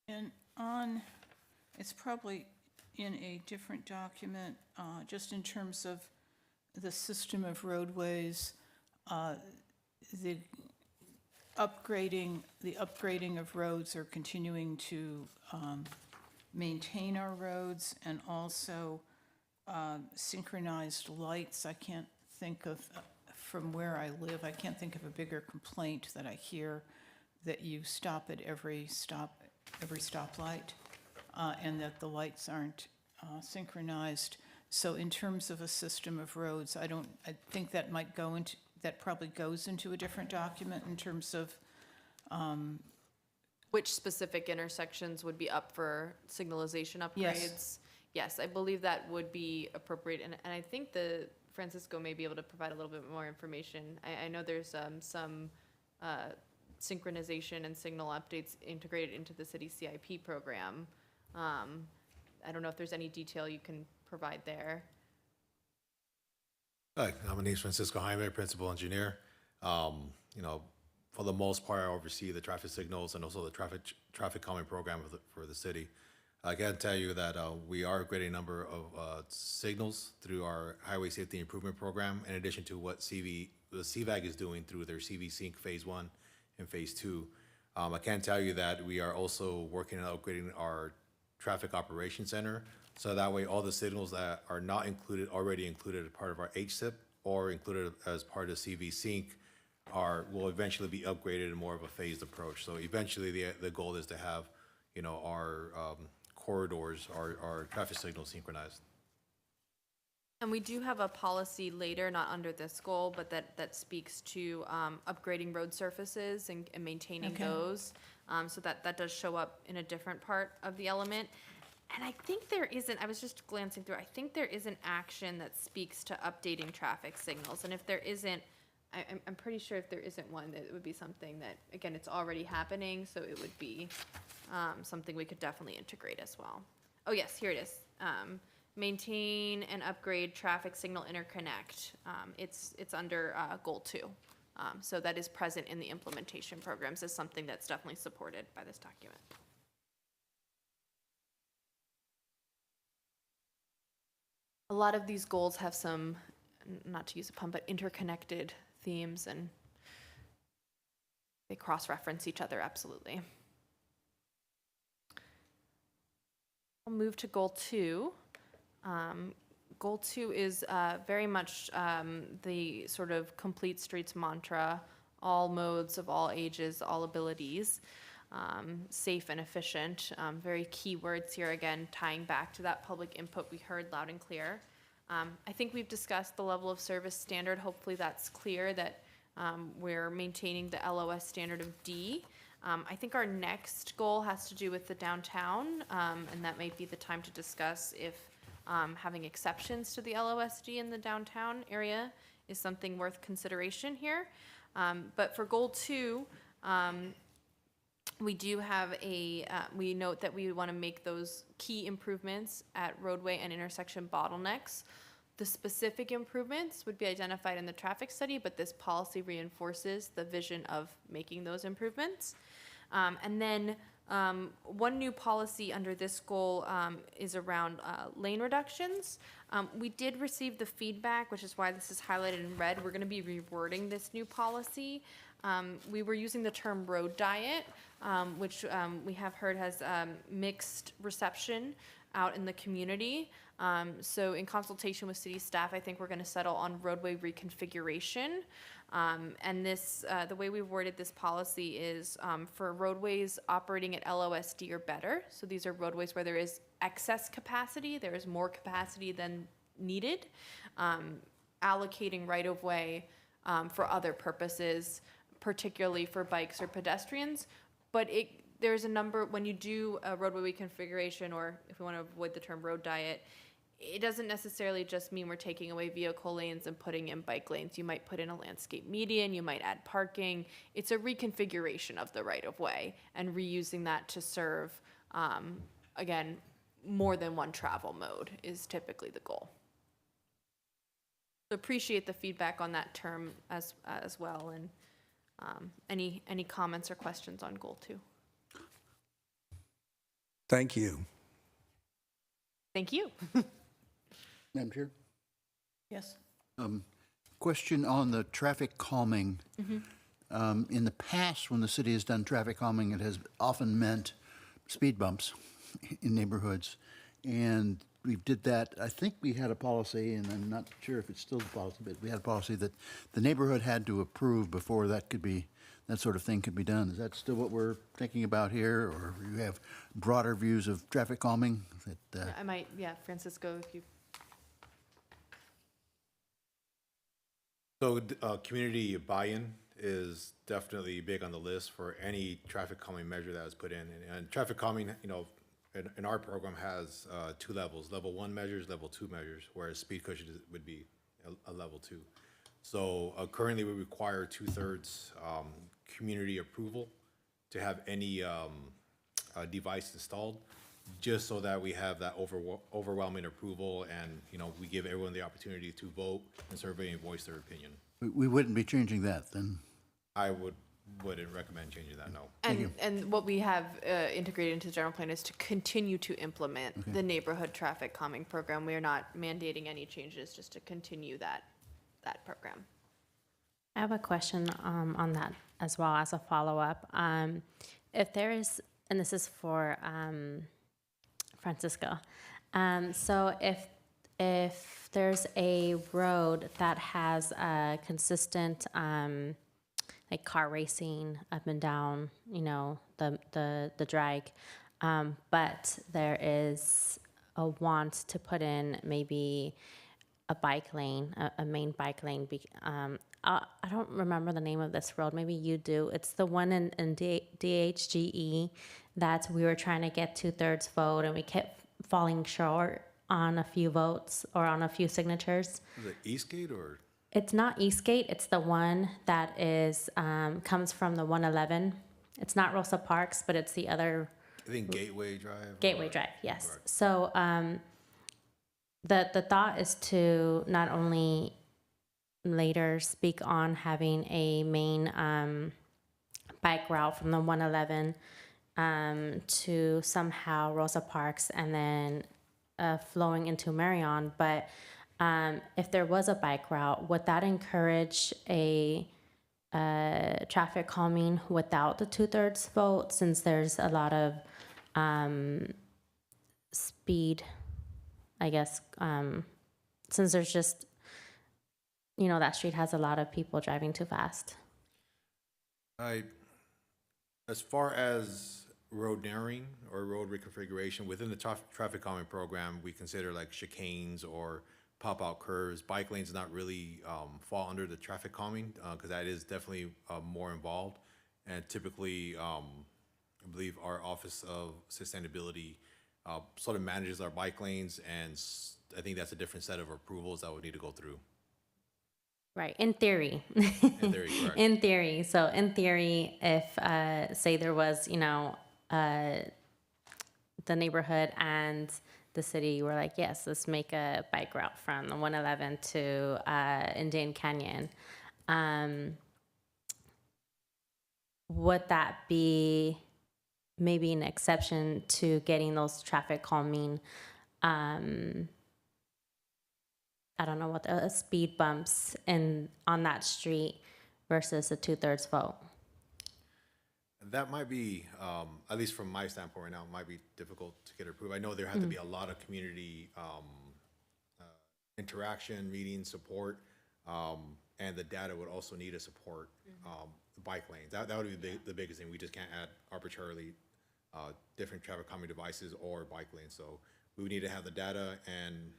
And it's probably in a different document, just in terms of the system of roadways, the upgrading of roads, or continuing to maintain our roads, and also synchronized lights. I can't think of, from where I live, I can't think of a bigger complaint that I hear, that you stop at every stoplight, and that the lights aren't synchronized. So in terms of a system of roads, I think that probably goes into a different document in terms of which specific intersections would be up for signalization upgrades? Yes. Yes, I believe that would be appropriate, and I think Francisco may be able to provide a little bit more information. I know there's some synchronization and signal updates integrated into the city CIP program. I don't know if there's any detail you can provide there. Hi, my name is Francisco Jaime, principal engineer. For the most part, I oversee the traffic signals and also the traffic calming program for the city. I can tell you that we are upgrading a number of signals through our Highway Safety Improvement Program, in addition to what the CVAG is doing through their CV Sync Phase 1 and Phase 2. I can tell you that we are also working on upgrading our Traffic Operations Center, so that way all the signals that are not already included as part of our HSIP or included as part of CV Sync will eventually be upgraded in more of a phased approach. So eventually, the goal is to have, our corridors, our traffic signals synchronized. And we do have a policy later, not under this goal, but that speaks to upgrading road surfaces and maintaining Okay. those. So that does show up in a different part of the element. And I think there isn't, I was just glancing through, I think there is an action that speaks to updating traffic signals. And if there isn't, I'm pretty sure if there isn't one, that it would be something that, again, it's already happening, so it would be something we could definitely integrate as well. Oh, yes, here it is. Maintain and upgrade traffic signal interconnect. It's under Goal 2. So that is present in the implementation programs as something that's definitely supported by this document. A lot of these goals have some, not to use a pun, but interconnected themes, and they cross-reference each other, absolutely. I'll move to Goal 2. Goal 2 is very much the sort of complete streets mantra, all modes of all ages, all abilities, safe and efficient. Very key words here, again, tying back to that public input we heard loud and clear. I think we've discussed the level of service standard. Hopefully that's clear that we're maintaining the LOS standard of D. I think our next goal has to do with the downtown, and that might be the time to discuss if having exceptions to the LOSD in the downtown area is something worth consideration here. But for Goal 2, we do have we note that we want to make those key improvements at roadway and intersection bottlenecks. The specific improvements would be identified in the traffic study, but this policy reinforces the vision of making those improvements. And then one new policy under this goal is around lane reductions. We did receive the feedback, which is why this is highlighted in red. We're going to be rewording this new policy. We were using the term road diet, which we have heard has mixed reception out in the community. So in consultation with city staff, I think we're going to settle on roadway reconfiguration. And this, the way we worded this policy is for roadways operating at LOSD or better. So these are roadways where there is excess capacity, there is more capacity than needed, allocating right-of-way for other purposes, particularly for bikes or pedestrians. But there's a number, when you do a roadway reconfiguration, or if we want to avoid the term road diet, it doesn't necessarily just mean we're taking away vehicle lanes and putting in bike lanes. You might put in a landscape median, you might add parking. It's a reconfiguration of the right-of-way and reusing that to serve, again, more than one travel mode is typically the goal. So appreciate the feedback on that term as well, and any comments or questions on Goal 2? Thank you. Thank you. Madam Chair? Yes. Question on the traffic calming. In the past, when the city has done traffic calming, it has often meant speed bumps in neighborhoods. And we did that, I think we had a policy, and I'm not sure if it's still the policy, but we had a policy that the neighborhood had to approve before that sort of thing could be done. Is that still what we're thinking about here, or you have broader views of traffic calming? I might, Francisco, if you. So community buy-in is definitely big on the list for any traffic calming measure that is put in. And traffic calming, in our program has 2 levels, level 1 measures, level 2 measures, whereas speed cushion would be a level 2. So currently we require 2/3 community approval to have any device installed, just so that we have that overwhelming approval, and we give everyone the opportunity to vote and survey and voice their opinion. We wouldn't be changing that then? I wouldn't recommend changing that, no. And what we have integrated into the general plan is to continue to implement the neighborhood traffic calming program. We are not mandating any changes, just to continue that program. I have a question on that as well as a follow-up. If there is, and this is for Francisco, so if there's a road that has a consistent like car racing up and down, the drag. But there is a want to put in maybe a bike lane, a main bike lane. I don't remember the name of this road. Maybe you do. It's the one in DHGE that we were trying to get 2/3 vote, and we kept falling short on a few votes or on a few signatures. Is it Eastgate or? It's not Eastgate. It's the one that is comes from the 111. It's not Rosa Parks, but it's the other. I think Gateway Drive. Gateway Drive, yes. So the thought is to not only later speak on having a main bike route from the 111 to somehow Rosa Parks and then flowing into Marion, but if there was a bike route, would that encourage a traffic calming without the 2/3 vote, since there's a lot of speed, I guess, since there's just, that street has a lot of people driving too fast. As far as road narrowing or road reconfiguration, within the traffic calming program, we consider like chicanes or pop-out curves. Bike lanes not really fall under the traffic calming because that is definitely more involved. And typically, I believe our Office of Sustainability sort of manages our bike lanes, and I think that's a different set of approvals that would need to go through. Right, in theory. In theory, correct. In theory. So in theory, if, say there was, the neighborhood and the city were like, yes, let's make a bike route from the 111 to Indian Canyon, would that be maybe an exception to getting those traffic calming, I don't know what the speed bumps on that street versus a 2/3 vote? That might be, at least from my standpoint right now, it might be difficult to get approved. I know there had to be a lot of community interaction, meeting, support, and the data would also need to support bike lanes. That would be the biggest thing. We just can't add arbitrarily different traffic calming devices or bike lanes. So we would need to have the data and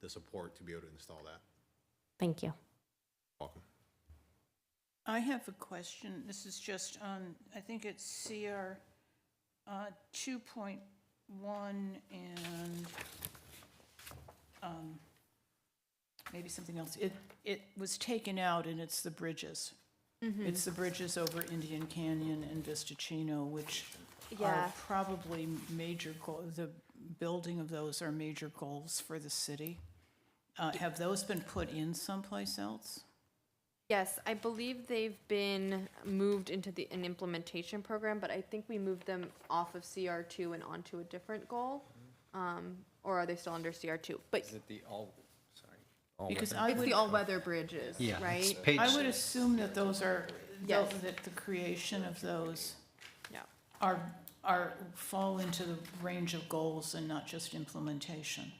the support to be able to install that. Thank you. Welcome. I have a question. This is just on, I think it's CR 2.1 and maybe something else. It was taken out, and it's the bridges. It's the bridges over Indian Canyon and Vistachino, which are probably major goals. The building of those are major goals for the city. Have those been put in someplace else? Yes, I believe they've been moved into an implementation program, but I think we moved them off of CR2 and onto a different goal. Or are they still under CR2? But Is it the Because it's the all-weather bridges, Yeah, it's right? page- I would assume that those are, Yes. that the creation of those Yeah. fall into the range of goals and not just implementation.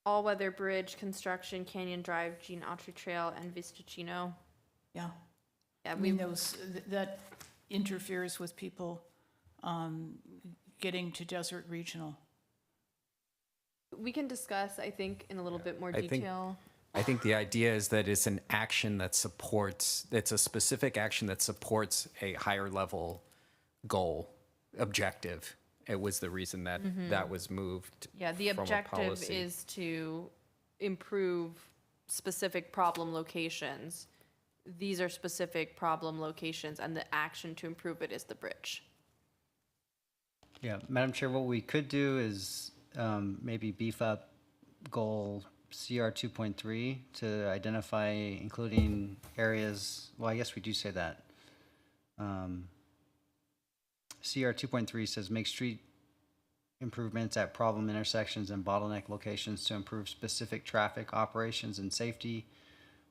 All-weather bridge construction, Canyon Drive, Gene Autry Trail, and Vistachino. Yeah. Yeah, I mean, that interferes with people getting to Desert Regional. we can discuss, I think, in a little bit more I think- detail. I think the idea is that it's an action that supports, it's a specific action that supports a higher level goal, objective. It was the reason that that was moved. Yeah, the from a objective policy. is to improve specific problem locations. These are specific problem locations, and the action to improve it is the bridge. Yeah, Madam Chair, what we could do is maybe beef up goal CR 2.3 to identify including areas, well, I guess we do say that. CR 2.3 says make street improvements at problem intersections and bottleneck locations to improve specific traffic operations and safety,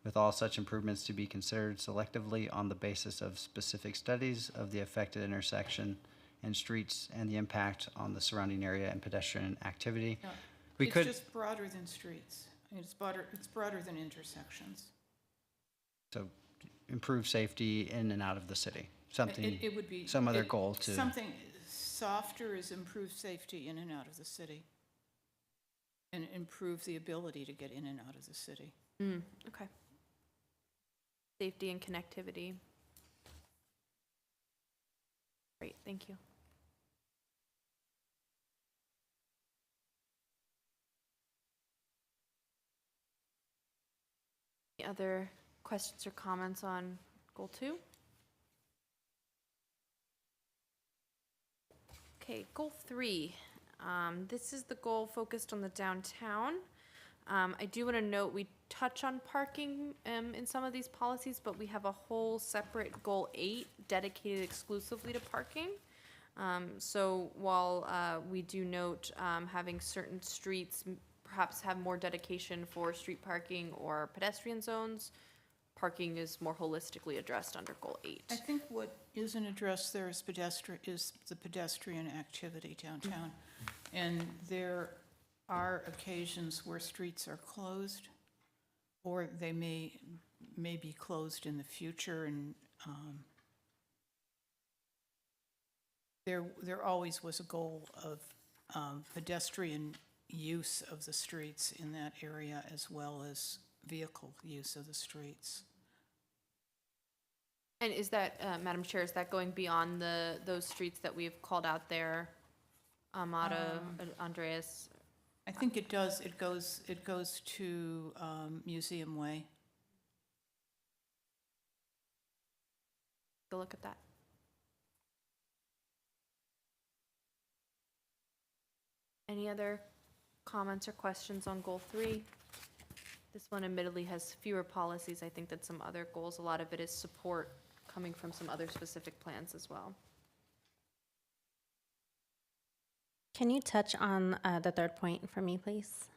with all such improvements to be considered selectively on the basis of specific studies of the affected intersection and streets and the impact on the surrounding area and pedestrian activity. No, We it's could, just broader than streets. I mean, it's broader than intersections. so improve safety in and out of the city. Something, It would be. some other goal to. Something softer is improve safety in and out of the city. And improve the ability to get in and out of the city. Okay. Safety and connectivity. Great, thank you. Any other questions or comments on goal 2? Okay, goal 3. This is the goal focused on the downtown. I do want to note we touch on parking in some of these policies, but we have a whole separate goal 8 dedicated exclusively to parking. So while we do note having certain streets perhaps have more dedication for street parking or pedestrian zones, parking is more holistically addressed under goal 8. I think what isn't addressed there is the pedestrian activity downtown. And there are occasions where streets are closed, or they may be closed in the future, and there always was a goal of pedestrian use of the streets in that area as well as vehicle use of the streets. And is that, Madam Chair, is that going beyond those streets that we've called out there? Amada, Andreas? I think it does. It goes to Museum Way. Go look at that. Any other comments or questions on goal 3? This one admittedly has fewer policies, I think, than some other goals. A lot of it is support coming from some other specific plans as well. Can you touch on the third point for me, please?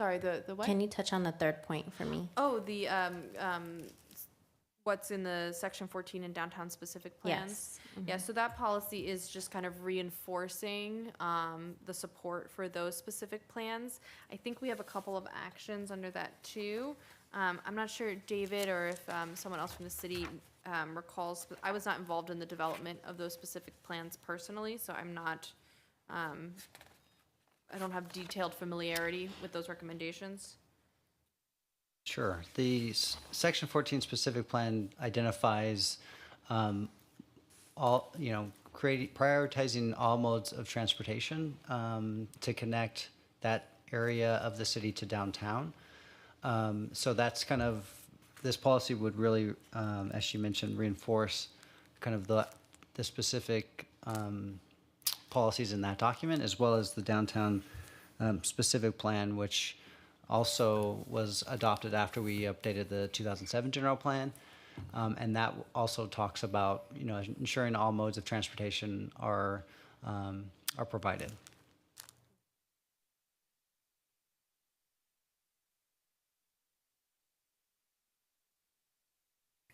Sorry, the what? Can you touch on the third point for me? Oh, the what's in the section 14 in downtown specific plans? Yes. Yeah, so that policy is just kind of reinforcing the support for those specific plans. I think we have a couple of actions under that too. I'm not sure, David, or if someone else from the city recalls, but I was not involved in the development of those specific plans personally, so I'm not, I don't have detailed familiarity with those recommendations. Sure. The Section 14 specific plan identifies all, prioritizing all modes of transportation to connect that area of the city to downtown. So that's kind of, this policy would really, as she mentioned, reinforce kind of the specific policies in that document, as well as the downtown specific plan, which also was adopted after we updated the 2007 general plan. And that also talks about, ensuring all modes of transportation are provided.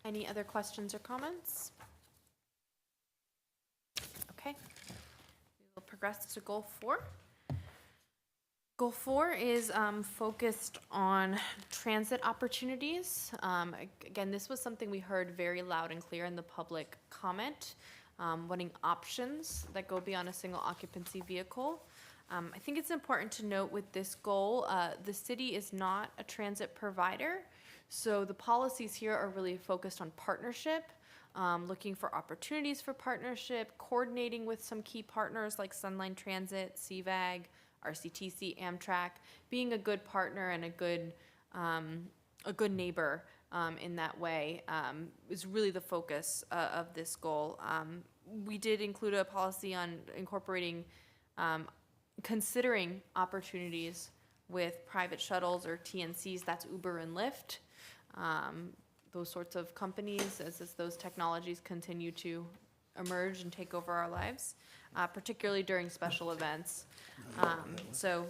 Any other questions or comments? Okay. We will progress to goal 4. Goal 4 is focused on transit opportunities. Again, this was something we heard very loud and clear in the public comment, wanting options that go beyond a single occupancy vehicle. I think it's important to note with this goal, the city is not a transit provider. So the policies here are really focused on partnership, looking for opportunities for partnership, coordinating with some key partners like Sunline Transit, CVAG, RCTC, Amtrak, being a good partner and a good neighbor in that way is really the focus of this goal. We did include a policy on incorporating, considering opportunities with private shuttles or TNCs, that's Uber and Lyft. Those sorts of companies as those technologies continue to emerge and take over our lives, particularly during special events. So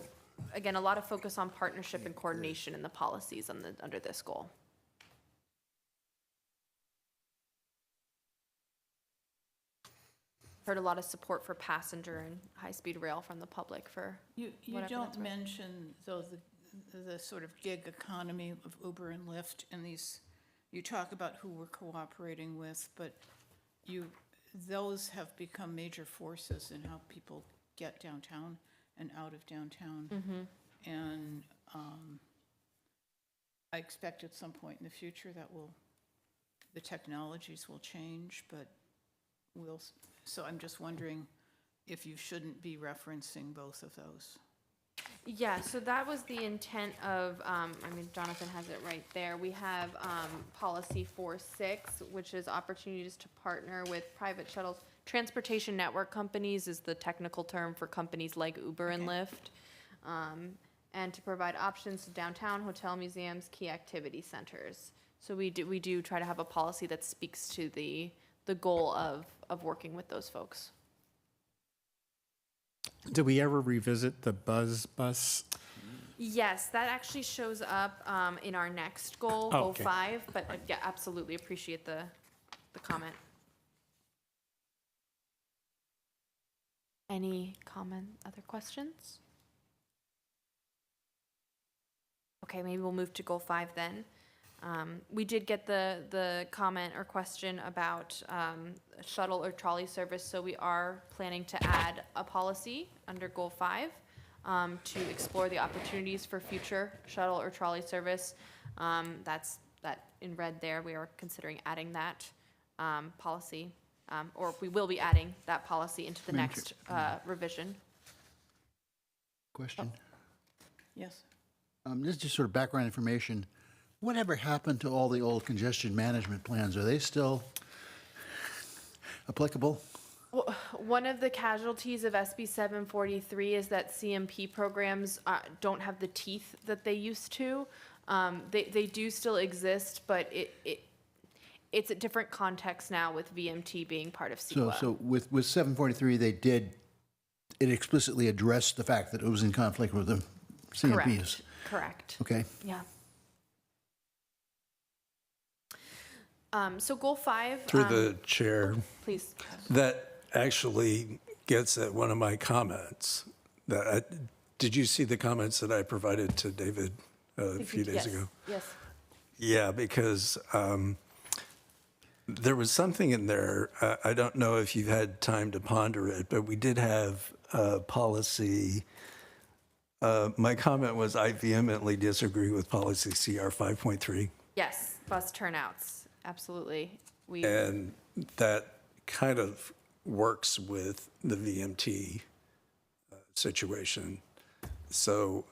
again, a lot of focus on partnership and coordination in the policies under this goal. Heard a lot of support for passenger and high-speed rail from the public for You whatever don't that's worth. mention, though, the sort of gig economy of Uber and Lyft and you talk about who we're cooperating with, but those have become major forces in how people get downtown and out of downtown. And I expect at some point in the future that the technologies will change, but so I'm just wondering if you shouldn't be referencing both of those. Yeah, so that was the intent of, Jonathan has it right there. We have policy 4.6, which is opportunities to partner with private shuttles. Transportation network companies is the technical term for companies like Uber and Lyft. And to provide options to downtown, hotel, museums, key activity centers. So we do try to have a policy that speaks to the goal of working with those folks. Did we ever revisit the Buzz Bus? Yes, that actually shows up in our next goal, Oh, Goal okay. 5, but yeah, absolutely appreciate the comment. Any other questions? Okay, maybe we'll move to Goal 5 then. We did get the comment or question about shuttle or trolley service, so we are planning to add a policy under Goal 5 to explore the opportunities for future shuttle or trolley service. That's in red there. We are considering adding that policy, or we will be adding that policy into the next revision. Question? Yes? This is just sort of background information. Whatever happened to all the old congestion management plans? Are they still applicable? Well, one of the casualties of SB 743 is that CMP programs don't have the teeth that they used to. They do still exist, but it's a different context now with VMT being part of CEQA. So with 743, it explicitly addressed the fact that it was in conflict with the CMPs. Correct. Okay. Yeah. So Goal 5. Through the chair, Please. that actually gets at one of my comments. Did you see the comments that I provided to David a few days ago? Yes. Yeah, because there was something in there, I don't know if you've had time to ponder it, but we did have a policy. My comment was I vehemently disagree with policy CR 5.3. Yes, bus turnouts, absolutely. And that kind of works with the VMT situation. So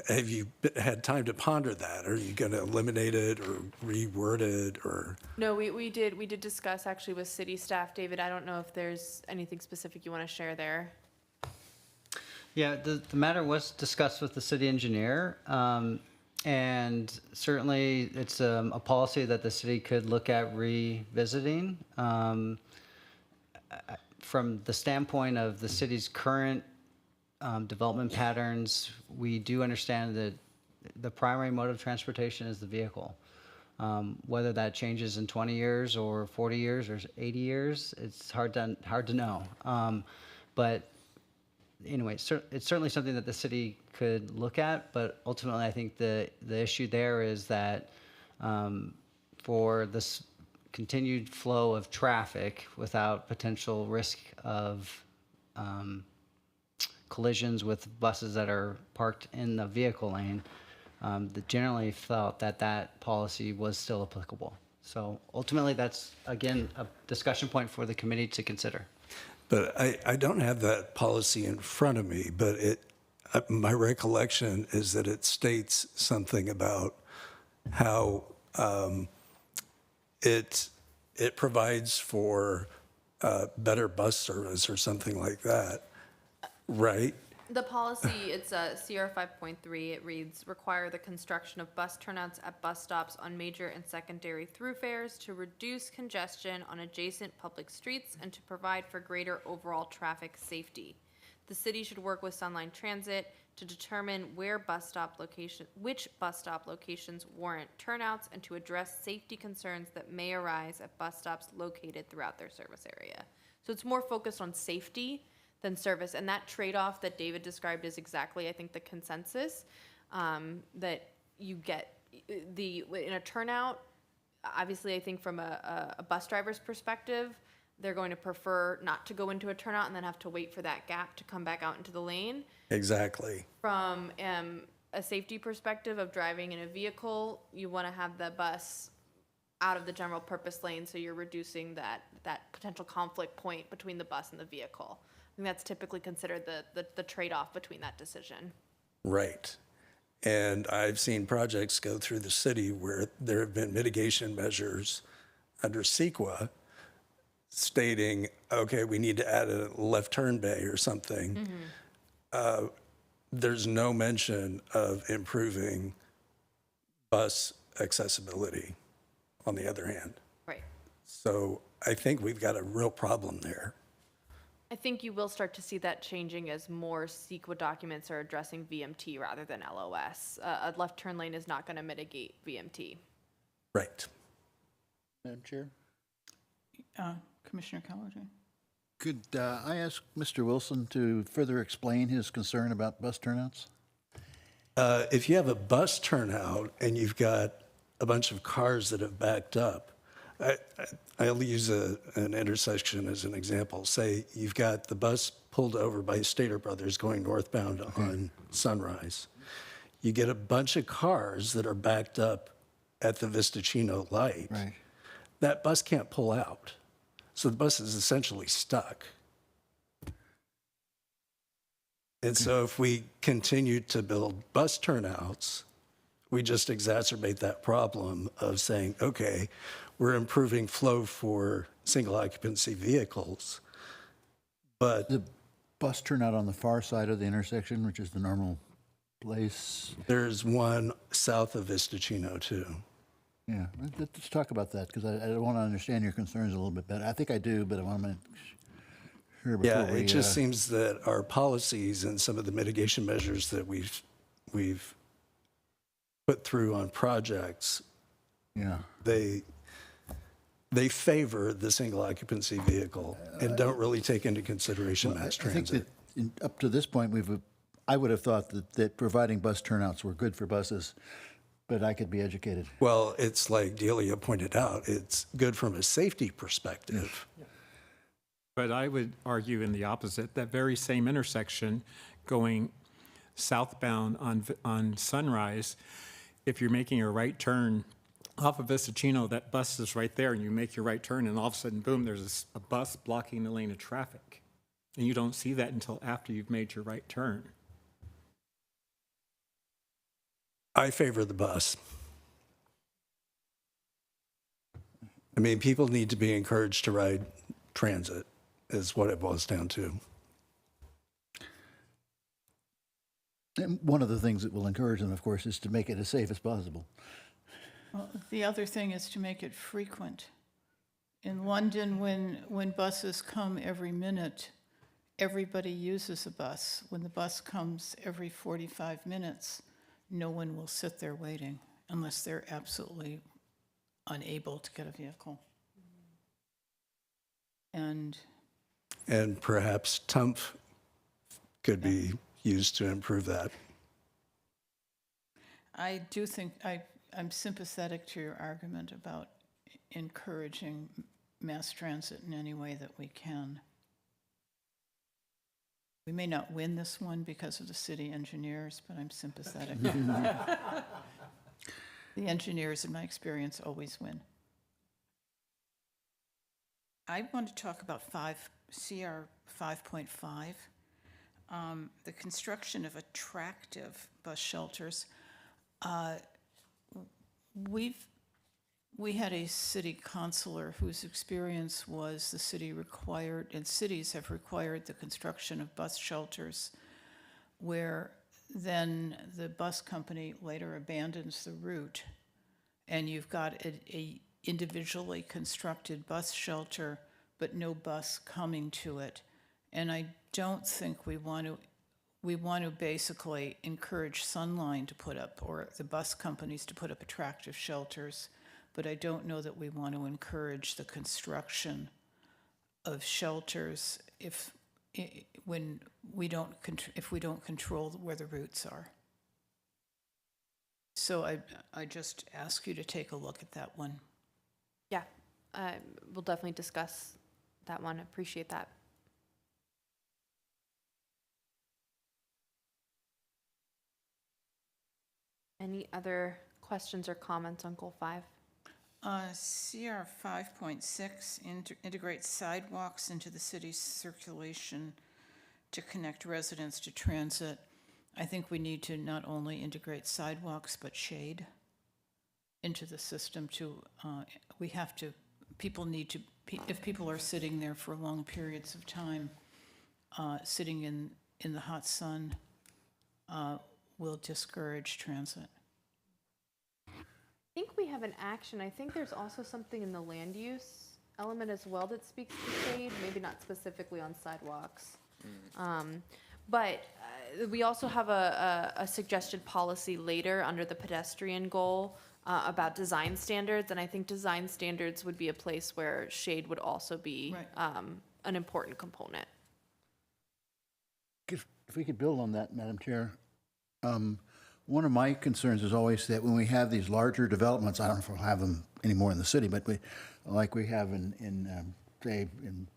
have you had time to ponder that? Are you going to eliminate it or reword it or? No, we did discuss actually with city staff. David, I don't know if there's anything specific you want to share there. Yeah, the matter was discussed with the city engineer, and certainly it's a policy that the city could look at revisiting. From the standpoint of the city's current development patterns, we do understand that the primary mode of transportation is the vehicle. Whether that changes in 20 years or 40 years or 80 years, it's hard to know. But anyway, it's certainly something that the city could look at, but ultimately I think the issue there is that for this continued flow of traffic without potential risk of collisions with buses that are parked in the vehicle lane, that generally felt that policy was still applicable. So ultimately that's, again, a discussion point for the committee to consider. But I don't have that policy in front of me, but my recollection is that it states something about how it provides for better bus service or something like that, right? The policy, it's CR 5.3. It reads, require the construction of bus turnouts at bus stops on major and secondary thoroughfares to reduce congestion on adjacent public streets and to provide for greater overall traffic safety. The city should work with Sunline Transit to determine which bus stop locations warrant turnouts and to address safety concerns that may arise at bus stops located throughout their service area. So it's more focused on safety than service. And that trade-off that David described is exactly, I think, the consensus that you get in a turnout, obviously, I think from a bus driver's perspective, they're going to prefer not to go into a turnout and then have to wait for that gap to come back out into the lane. Exactly. From a safety perspective of driving in a vehicle, you want to have the bus out of the general purpose lane, so you're reducing that potential conflict point between the bus and the vehicle. I think that's typically considered the trade-off between that decision. Right. And I've seen projects go through the city where there have been mitigation measures under CEQA stating, okay, we need to add a left turn bay or something. There's no mention of improving bus accessibility, on the other hand. Right. So I think we've got a real problem there. I think you will start to see that changing as more CEQA documents are addressing VMT rather than LOS. A left turn lane is not going to mitigate VMT. Right. Madam Chair? Commissioner Calhoun? Could I ask Mr. Wilson to further explain his concern about bus turnouts? If you have a bus turnout and you've got a bunch of cars that have backed up, I'll use an intersection as an example. Say you've got the bus pulled over by Stater Brothers going northbound on Sunrise. You get a bunch of cars that are backed up at the Vistachino light. Right. That bus can't pull out. So the bus is essentially stuck. And so if we continue to build bus turnouts, we just exacerbate that problem of saying, okay, we're improving flow for single occupancy vehicles, but The bus turnout on the far side of the intersection, which is the normal place. there's one south of Vistachino too. Yeah, let's talk about that, because I want to understand your concerns a little bit better. I think I do, but I want to make sure before Yeah, we... it just seems that our policies and some of the mitigation measures that we've put through on projects, Yeah. they favor the single occupancy vehicle and don't really take into consideration mass I think transit. that up to this point, I would have thought that providing bus turnouts were good for buses, but I could be educated. Well, it's like Delia pointed out, it's good from a safety perspective. But I would argue in the opposite, that very same intersection going southbound on Sunrise, if you're making a right turn off of Vistachino, that bus is right there, and you make your right turn, and all of a sudden, boom, there's a bus blocking the lane of traffic. And you don't see that until after you've made your right turn. I favor the bus. I mean, people need to be encouraged to ride transit, is what it boils down to. And one of the things that will encourage them, of course, is to make it as safe as possible. Well, the other thing is to make it frequent. In London, when buses come every minute, everybody uses a bus. When the bus comes every 45 minutes, no one will sit there waiting unless they're absolutely unable to get a vehicle. And perhaps TUMF could be used to improve that. I do think I'm sympathetic to your argument about encouraging mass transit in any way that we can. We may not win this one because of the city engineers, but I'm sympathetic. The engineers, in my experience, always win. I want to talk about CR 5.5, the construction of attractive bus shelters. We had a city councilor whose experience was the city required, and cities have required the construction of bus shelters where then the bus company later abandons the route, and you've got a individually constructed bus shelter, but no bus coming to it. And I don't think we want to basically encourage Sunline to put up, or the bus companies to put up attractive shelters, but I don't know that we want to encourage the construction of shelters if we don't control where the routes are. So I just ask you to take a look at that one. Yeah, we'll definitely discuss that one. Appreciate that. Any other questions or comments on goal 5? CR 5.6, integrate sidewalks into the city's circulation to connect residents to transit. I think we need to not only integrate sidewalks, but shade into the system to, people need to, if people are sitting there for long periods of time, sitting in the hot sun, will discourage transit. I think we have an action. I think there's also something in the land use element as well that speaks to shade, maybe not specifically on sidewalks. But we also have a suggested policy later under the pedestrian goal about design standards, and I think design standards would be a place where shade would also be an important component. If we could build on that, Madam Chair, one of my concerns is always that when we have these larger developments, I don't know if we'll have them anymore in the city, but like we have in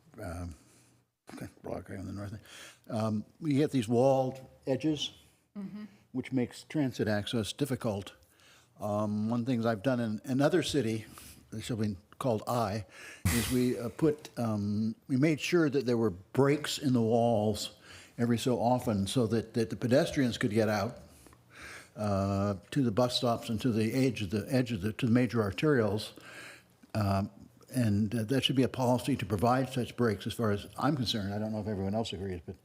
Broadway on the north end, we get these walled edges, which makes transit access difficult. One thing I've done in another city, that shall be called I, is we made sure that there were breaks in the walls every so often so that the pedestrians could get out to the bus stops and to the to the major arterials. And that should be a policy to provide such breaks as far as I'm concerned. I don't know if everyone else agrees, but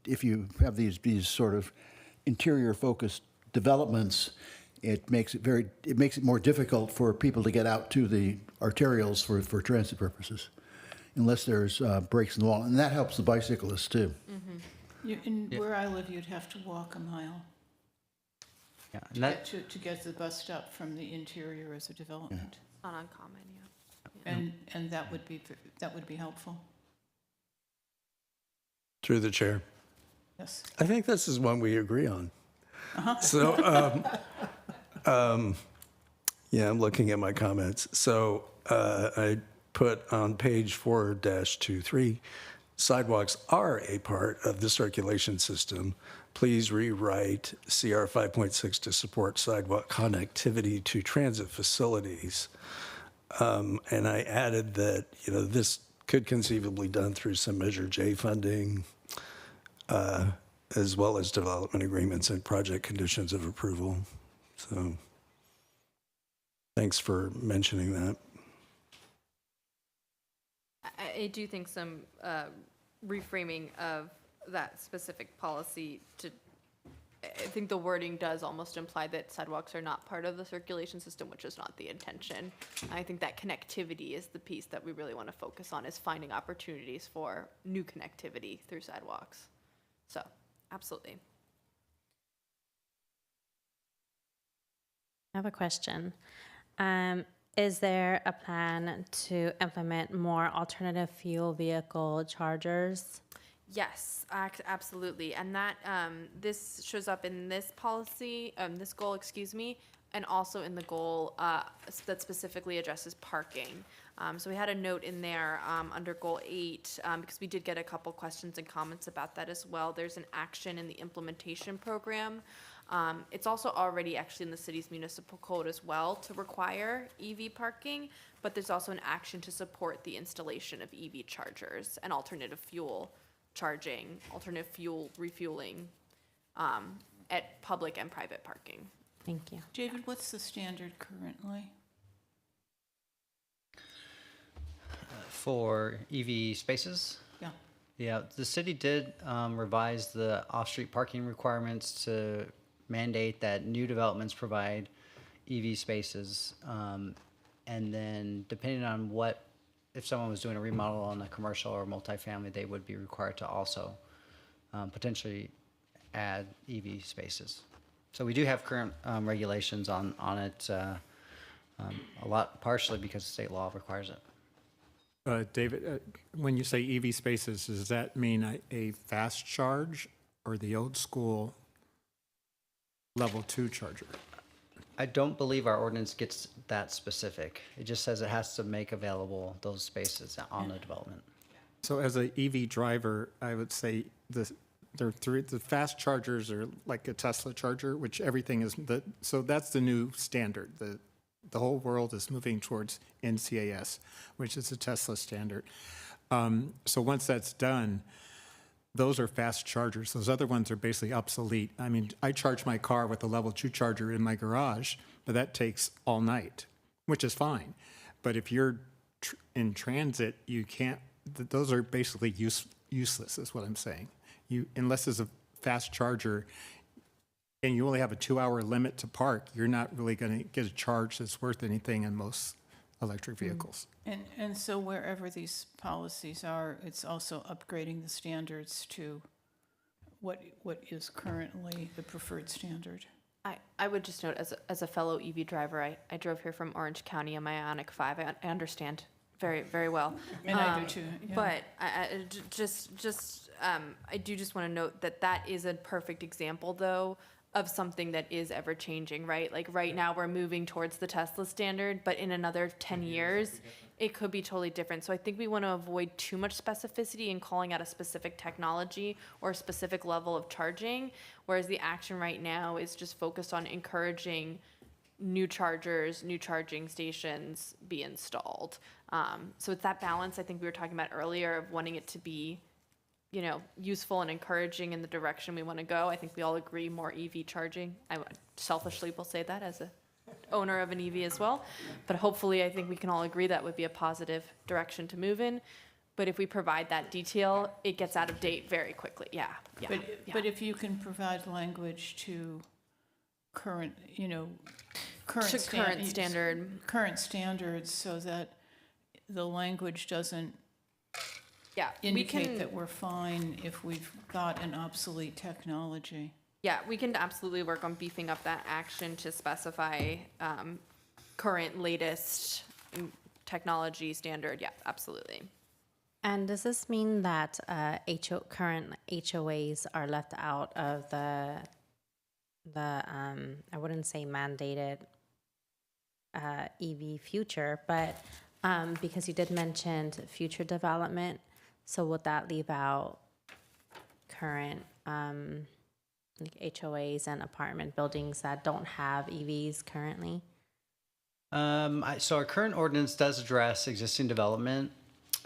if you have these sort of interior focused developments, it makes it more difficult for people to get out to the arterials for transit purposes, unless there's breaks in the wall. And that helps the bicyclists too. Where I live, you'd have to walk a mile to get to the bus stop from the interior as a development. Not uncommon, yeah. And that would be helpful. Through the chair. Yes. I think this is one we agree on. So, yeah, I'm looking at my comments. So I put on page 4-23, sidewalks are a part of the circulation system. Please rewrite CR 5.6 to support sidewalk connectivity to transit facilities. And I added that, this could conceivably done through some Measure J funding, as well as development agreements and project conditions of approval. So thanks for mentioning that. I do think some reframing of that specific policy I think the wording does almost imply that sidewalks are not part of the circulation system, which is not the intention. I think that connectivity is the piece that we really want to focus on, is finding opportunities for new connectivity through sidewalks. So, absolutely. I have a question. Is there a plan to implement more alternative fuel vehicle chargers? Yes, absolutely. And that this shows up in this policy, this goal, and also in the goal that specifically addresses parking. So we had a note in there under goal 8, because we did get a couple questions and comments about that as well. There's an action in the implementation program. It's also already actually in the city's municipal code as well to require EV parking, but there's also an action to support the installation of EV chargers and alternative fuel charging, alternative fuel refueling at public and private parking. Thank you. David, what's the standard currently? For EV spaces? Yeah. Yeah, the city did revise the off-street parking requirements to mandate that new developments provide EV spaces. And then depending on if someone was doing a remodel on a commercial or multifamily, they would be required to also potentially add EV spaces. So we do have current regulations on it, a lot partially because state law requires it. David, when you say EV spaces, does that mean a fast charge or the old school level 2 charger. I don't believe our ordinance gets that specific. It just says it has to make available those spaces on the development. So as a EV driver, I would say the fast chargers are like a Tesla charger, which everything is, so that's the new standard. The whole world is moving towards NCAS, which is a Tesla standard. So once that's done, those are fast chargers. Those other ones are basically obsolete. I mean, I charge my car with a level 2 charger in my garage, but that takes all night, which is fine. But if you're in transit, you can't, those are basically useless is what I'm saying. Unless there's a fast charger and you only have a 2-hour limit to park, you're not really going to get a charge that's worth anything in most electric vehicles. And so wherever these policies are, it's also upgrading the standards to what is currently the preferred standard. I would just note, as a fellow EV driver, I drove here from Orange County on my Ioniq 5. I understand very, very well. And I do too, yeah. But I do just want to note that is a perfect example, though, of something that is ever changing, right? Like right now we're moving towards the Tesla standard, but in another 10 years, it could be totally different. So I think we want to avoid too much specificity in calling out a specific technology or a specific level of charging, whereas the action right now is just focused on encouraging new chargers, new charging stations be installed. So it's that balance I think we were talking about earlier of wanting it to be, useful and encouraging in the direction we want to go. I think we all agree more EV charging. I selfishly will say that as a owner of an EV as well. But hopefully I think we can all agree that would be a positive direction to move in. But if we provide that detail, it gets out of date very quickly. Yeah. But if you can provide language to current standards so that the language doesn't indicate that we're fine if we've got an obsolete technology. Yeah, we can absolutely work on beefing up that action to specify current, latest technology standard. Yeah, absolutely. And does this mean that current HOAs are left out of the I wouldn't say mandated EV future, but because you did mention future development, so would that leave out current HOAs and apartment buildings that don't have EVs currently? So our current ordinance does address existing development.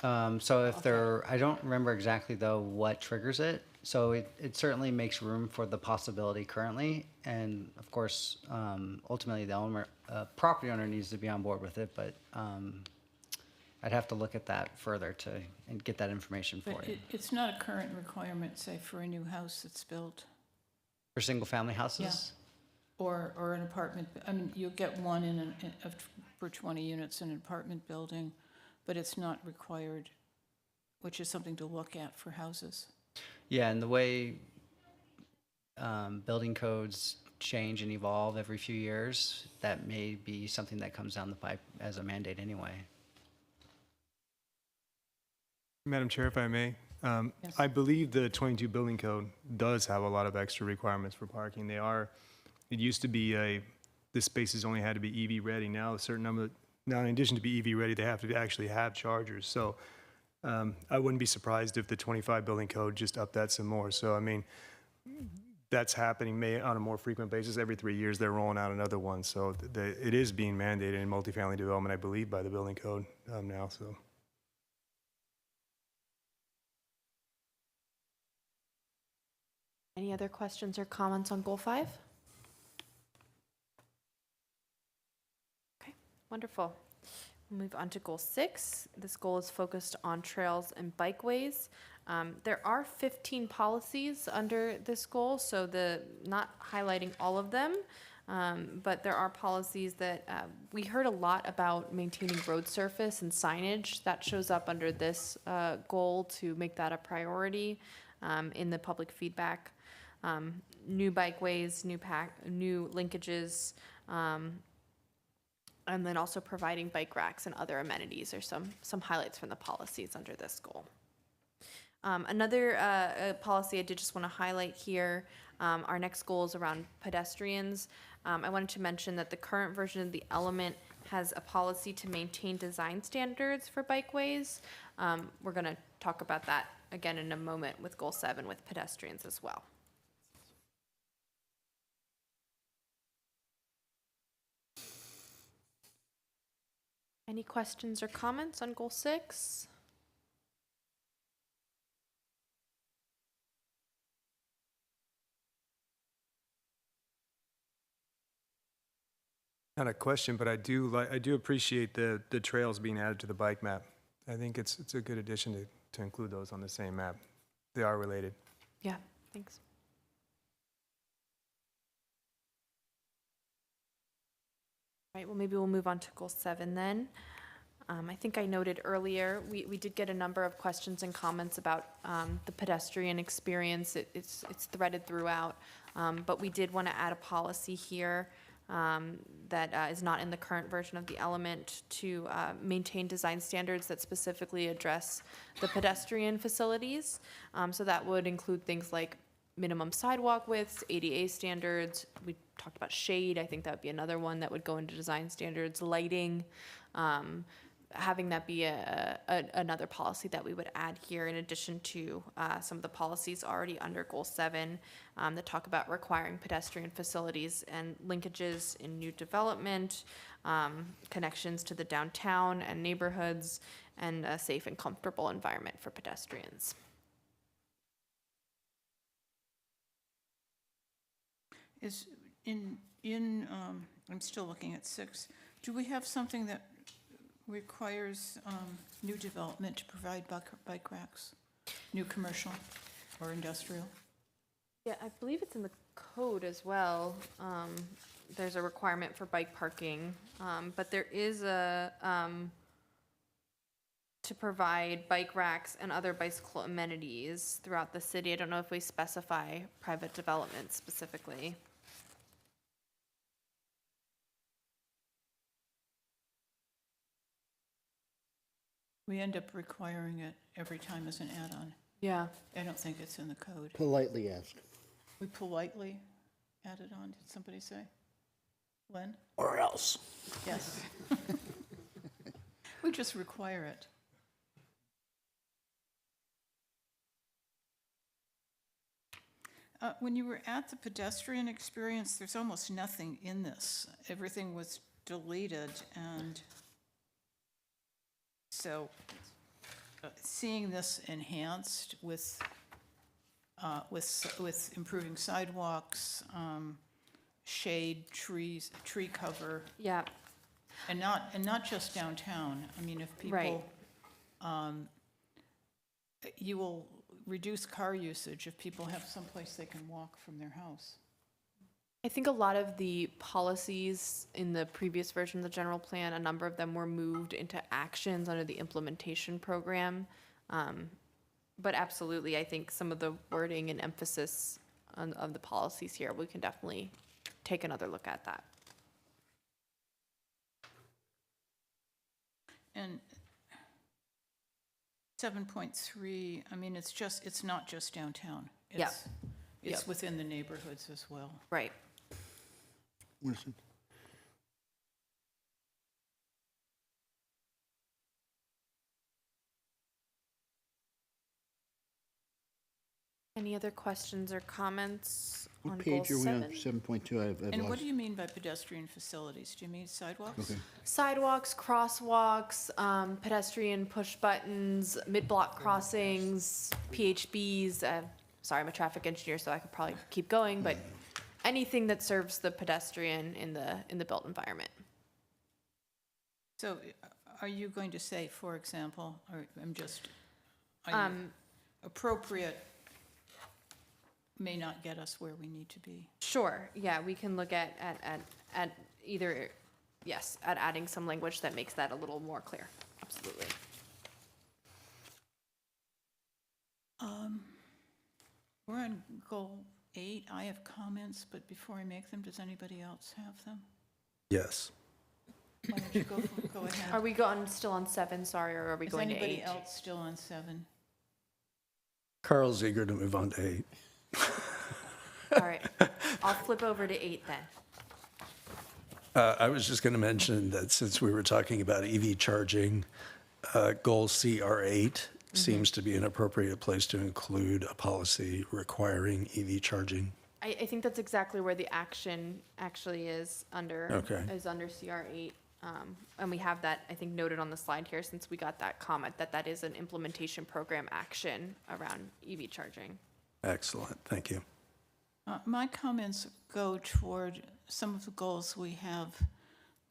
So if I don't remember exactly though what triggers it. So it certainly makes room for the possibility currently. And of course, ultimately the property owner needs to be on board with it, but I'd have to look at that further and get that information for But you. it's not a current requirement, say, for a new house that's built. For single family houses? Or an apartment, I mean, you'll get one for 20 units in an apartment building, but it's not required, which is something to look at for houses. Yeah, and the way building codes change and evolve every few years, that may be something that comes down the pipe as a mandate anyway. Madam Chair, if I may, I believe the 22 building code does have a lot of extra requirements for parking. It used to be the spaces only had to be EV ready. Now a certain number, now in addition to be EV ready, they have to actually have chargers. So I wouldn't be surprised if the 25 building code just upped that some more. So I mean, that's happening on a more frequent basis. Every 3 years they're rolling out another one. So it is being mandated in multifamily development, I believe, by the building code now. So. Any other questions or comments on Goal 5? Okay, wonderful. We'll move on to Goal 6. This goal is focused on trails and bikeways. There are 15 policies under this goal, so not highlighting all of them, but there are policies that we heard a lot about maintaining road surface and signage. That shows up under this goal to make that a priority in the public feedback. New bikeways, new linkages, and then also providing bike racks and other amenities are some highlights from the policies under this goal. Another policy I did just want to highlight here Our next goal is around pedestrians. I wanted to mention that the current version of the element has a policy to maintain design standards for bikeways. We're going to talk about that again in a moment with Goal 7 with pedestrians as well. Any questions or comments on Goal 6? Not a question, but I do appreciate the trails being added to the bike map. I think it's a good addition to include those on the same map. They are related. Yeah, thanks. Right, well, maybe we'll move on to Goal 7 then. I think I noted earlier, we did get a number of questions and comments about the pedestrian experience. It's threaded throughout, but we did want to add a policy here that is not in the current version of the element to maintain design standards that specifically address the pedestrian facilities. So that would include things like minimum sidewalk widths, ADA standards. We talked about shade. I think that would be another one that would go into design standards, lighting, having that be another policy that we would add here in addition to some of the policies already under Goal 7 that talk about requiring pedestrian facilities and linkages in new development, connections to the downtown and neighborhoods, and a safe and comfortable environment for pedestrians. Is I'm still looking at 6. Do we have something that requires new development to provide bike racks? New commercial or industrial? Yeah, I believe it's in the code as well. There's a requirement for bike parking, but there is a to provide bike racks and other bicycle amenities throughout the city. I don't know if we specify private development specifically. We end up requiring it every time as an add-on. Yeah. I don't think it's in the code. Politely ask. We politely add it on, did somebody say? Len? Or else. Yes. We just require it. When you were at the pedestrian experience, there's almost nothing in this. Everything was deleted, and so seeing this enhanced with improving sidewalks, shade, trees, tree cover, Yeah. and not just downtown. I mean, if people, you will reduce car usage if people have someplace they can walk from their house. I think a lot of the policies in the previous version of the general plan, a number of them were moved into actions under the implementation program. But absolutely, I think some of the wording and emphasis of the policies here, we can definitely take another look at that. And 7.3, I mean, it's not just downtown. Yeah. It's within the neighborhoods as well. Right. Winston? Any other questions or comments on What goal page are we on? 7? 7.2, I've And what lost. do you mean by pedestrian facilities? Do you mean sidewalks? Okay. Sidewalks, crosswalks, pedestrian push buttons, mid-block crossings, PHBs. Sorry, I'm a traffic engineer, so I could probably keep going, but anything that serves the pedestrian in the built environment. So are you going to say, for example, or appropriate may not get us where we need to be? Sure, yeah, we can look at either, yes, at adding some language that makes that a little more clear, absolutely. We're on goal 8. I have comments, but before I make them, does anybody else have them? Yes. Why don't you go ahead? Are we still on 7, sorry, or are we going to 8? Is anybody else still on 7? Carl's eager to move on to 8. All right, I'll flip over to 8 then. I was just going to mention that since we were talking about EV charging, goal CR8 seems to be an appropriate place to include a policy requiring EV charging. I think that's exactly where the action actually is under, Okay. is under CR8. And we have that, I think, noted on the slide here, since we got that comment, that that is an implementation program action around EV charging. Excellent, thank you. My comments go toward some of the goals we have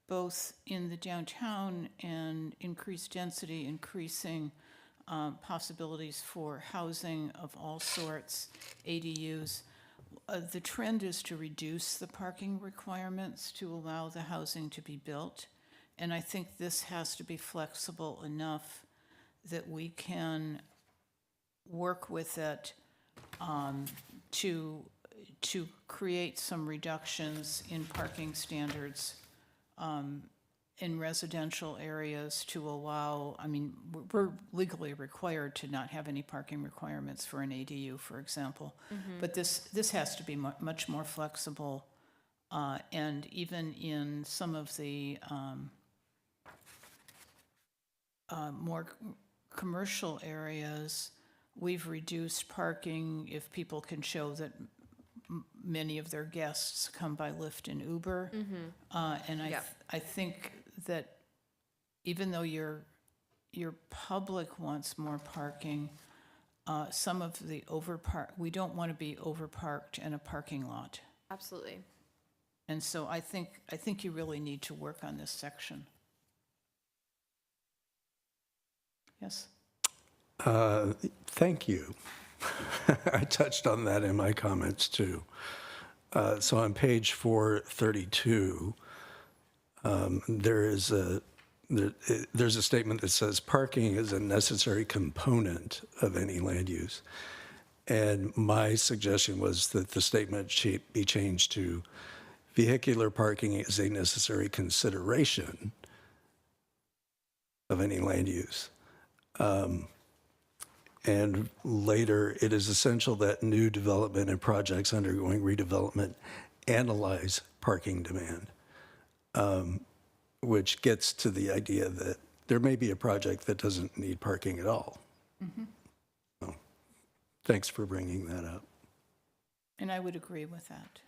both in the downtown and increased density, increasing possibilities for housing of all sorts, ADUs. The trend is to reduce the parking requirements to allow the housing to be built. And I think this has to be flexible enough that we can work with it to create some reductions in parking standards in residential areas to allow, I mean, we're legally required to not have any parking requirements for an ADU, for example. But this has to be much more flexible. And even in some of the more commercial areas, we've reduced parking if people can show that many of their guests come by Lyft and Uber. And I think that even though your public wants more parking, some of the we don't want to be overparked in a parking lot. Absolutely. And so I think you really need to work on this section. Yes? Thank you. I touched on that in my comments too. So on page 432, there's a statement that says parking is a necessary component of any land use. And my suggestion was that the statement be changed to vehicular parking is a necessary consideration of any land use. And later, it is essential that new development and projects undergoing redevelopment analyze parking demand, which gets to the idea that there may be a project that doesn't need parking at all. So, thanks for bringing that up. And I would agree with that.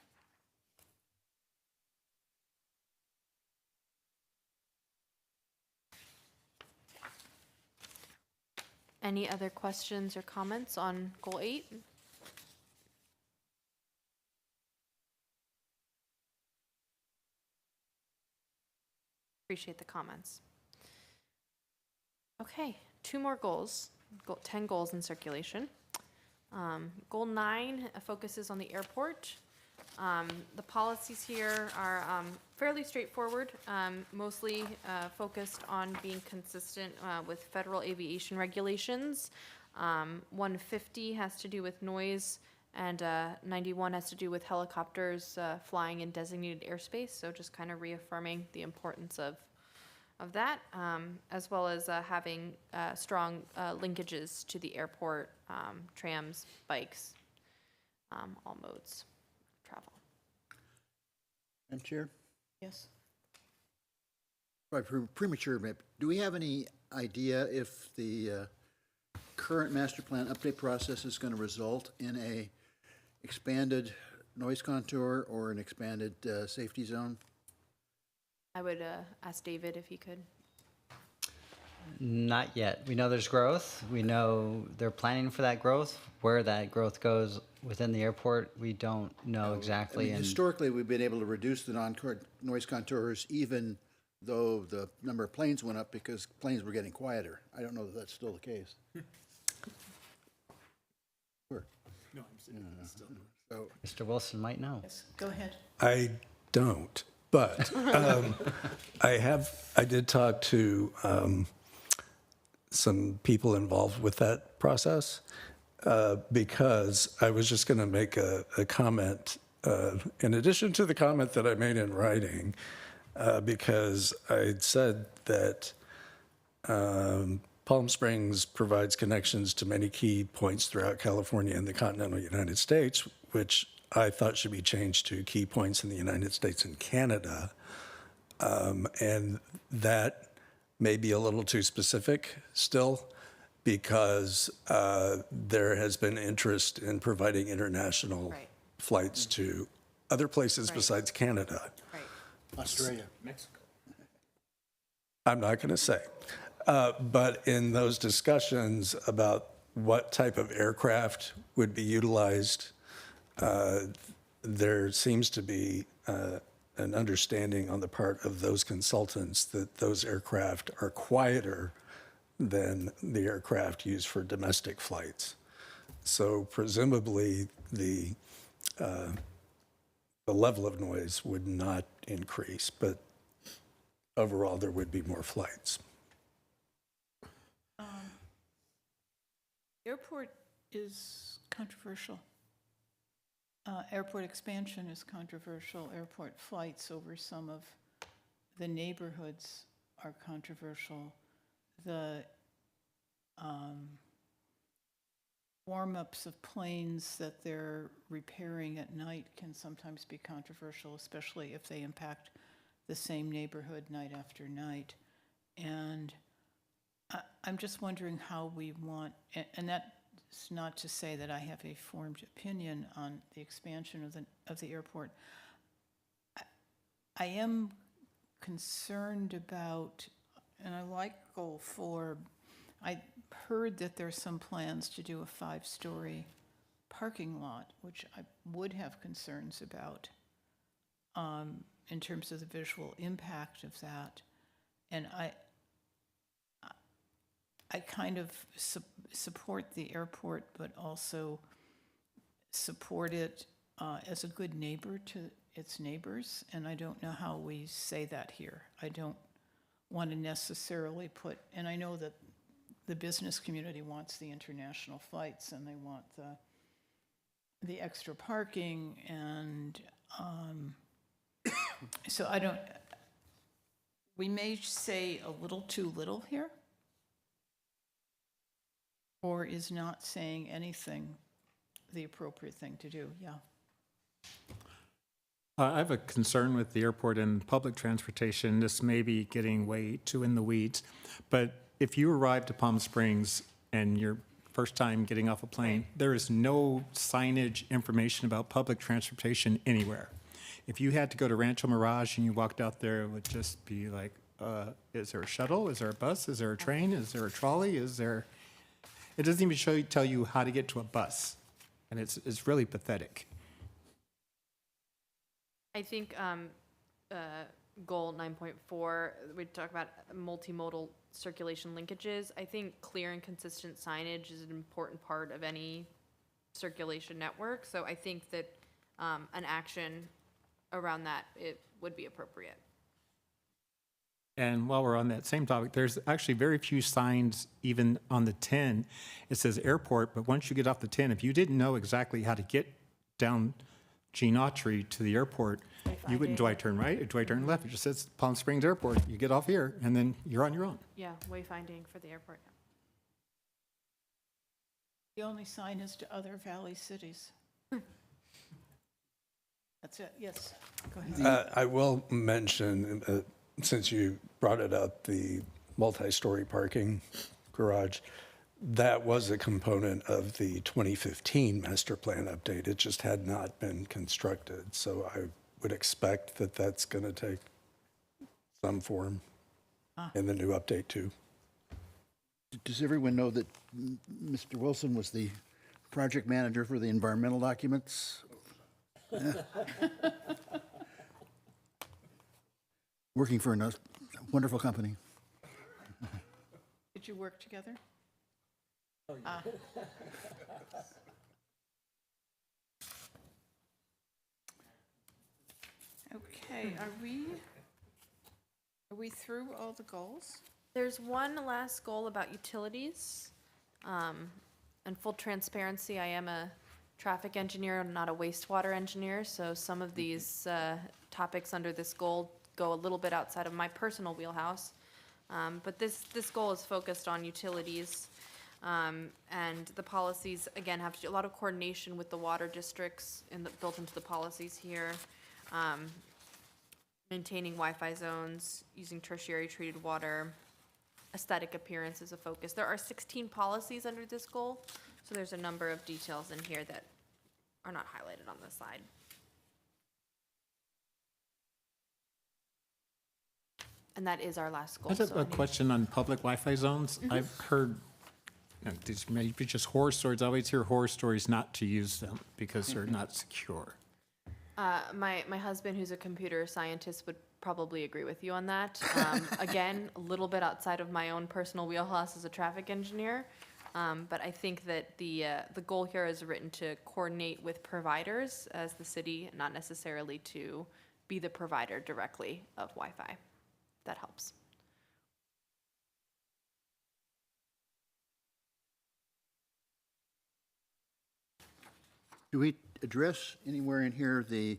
Any other questions or comments on goal 8? Appreciate the comments. Okay, 2 more goals, 10 goals in circulation. Goal 9 focuses on the airport. The policies here are fairly straightforward, mostly focused on being consistent with federal aviation regulations. 150 has to do with noise, and 91 has to do with helicopters flying in designated airspace, so just kind of reaffirming the importance of that, as well as having strong linkages to the airport, trams, bikes, all modes of travel. Madam Chair? Yes? Right, premature, but do we have any idea if the current master plan update process is going to result in a expanded noise contour or an expanded safety zone? I would ask David if he could. Not yet. We know there's growth. We know they're planning for that growth. Where that growth goes within the airport, we don't know exactly. I mean, historically, we've been able to reduce the noise contours even though the number of planes went up because planes were getting quieter. I don't know that that's still the case. Sure. No, I'm saying still. So, Mr. Wilson might know. Yes, go ahead. I don't, but I did talk to some people involved with that process because I was just going to make a comment in addition to the comment that I made in writing because I'd said that Palm Springs provides connections to many key points throughout California and the continental United States, which I thought should be changed to key points in the United States and Canada. And that may be a little too specific still, because there has been interest in providing international Right. flights to other places Right. besides Canada. Right. Australia. I'm not going to say. But in those discussions about what type of aircraft would be utilized, there seems to be an understanding on the part of those consultants that those aircraft are quieter than the aircraft used for domestic flights. So presumably the level of noise would not increase, but overall there would be more flights. Airport is controversial. Airport expansion is controversial. Airport flights over some of the neighborhoods are controversial. The warm-ups of planes that they're repairing at night can sometimes be controversial, especially if they impact the same neighborhood night after night. And I'm just wondering how we want, and that's not to say that I have a formed opinion on the expansion of the airport. I am concerned about, and I like Goal 4, I heard that there's some plans to do a 5-story parking lot, which I would have concerns about in terms of the visual impact of that. And I kind of support the airport, but also support it as a good neighbor to its neighbors, and I don't know how we say that here. I don't want to necessarily put, and I know that the business community wants the international flights and they want the extra parking, and so I don't, we may say a little too little here, or is not saying anything the appropriate thing to do? Yeah. I have a concern with the airport and public transportation. This may be getting way too in the weeds, but if you arrive to Palm Springs and your first time getting off a plane, there is no signage information about public transportation anywhere. If you had to go to Rancho Mirage and you walked out there, it would just be like, is there a shuttle? Is there a bus? Is there a train? Is there a trolley? Is there... It doesn't even tell you how to get to a bus, and it's really pathetic. I think goal 9.4, we talk about multimodal circulation linkages. I think clear and consistent signage is an important part of any circulation network. So I think that an action around that, it would be appropriate. And while we're on that same topic, there's actually very few signs even on the 10. It says airport, but once you get off the 10, if you didn't know exactly how to get down Gene Autry to the airport, you wouldn't, do I turn right or do I turn left? It just says Palm Springs Airport. You get off here and then you're on your own. Yeah, wayfinding for the airport. The only sign is to other valley cities. That's it, yes, go ahead. I will mention, since you brought it up, the multi-story parking garage, that was a component of the 2015 master plan update. It just had not been constructed. So I would expect that that's going to take some form in the new update too. Does everyone know that Mr. Wilson was the project manager for the environmental documents? Working for a wonderful company. Did you work together? Okay, are we through all the goals? There's one last goal about utilities. And full transparency, I am a traffic engineer, not a wastewater engineer, so some of these topics under this goal go a little bit outside of my personal wheelhouse. But this goal is focused on utilities. And the policies, again, have to do a lot of coordination with the water districts built into the policies here. Maintaining Wi-Fi zones, using tertiary treated water, aesthetic appearance is a focus. There are 16 policies under this goal, so there's a number of details in here that are not highlighted on this slide. And that is our last goal. I have so a any- question on public Wi-Fi zones. I've heard, these may be just horror stories. I always hear horror stories not to use them because they're not secure. My husband, who's a computer scientist, would probably agree with you on that. Again, a little bit outside of my own personal wheelhouse as a traffic engineer. But I think that the goal here is written to coordinate with providers as the city, not necessarily to be the provider directly of Wi-Fi. That helps. Do we address anywhere in here the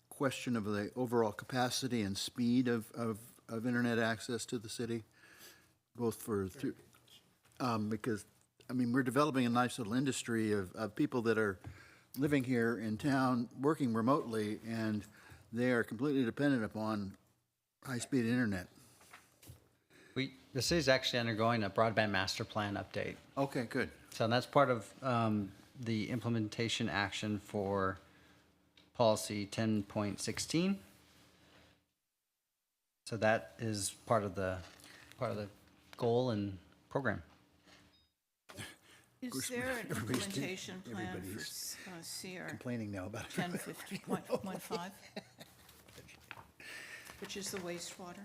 question of the overall capacity and speed of internet access to the city? Both because, I mean, we're developing a nice little industry of people that are living here in town, working remotely, and they are completely dependent upon high-speed internet. The city's actually undergoing a broadband master plan update. Okay, good. So that's part of the implementation action for policy 10.16. So that is part of the goal and program. Is there an implementation plan for CR Complaining now about it. 1050.15, which is the wastewater?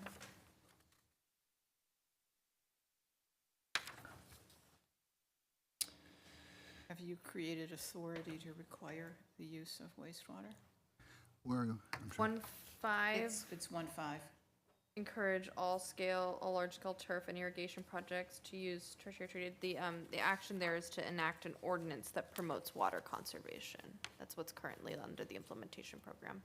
Have you created authority to require the use of wastewater? I'm sorry. 1.5, It's 1.5. encourage all large-scale turf and irrigation projects to use tertiary treated. The action there is to enact an ordinance that promotes water conservation. That's what's currently under the implementation program.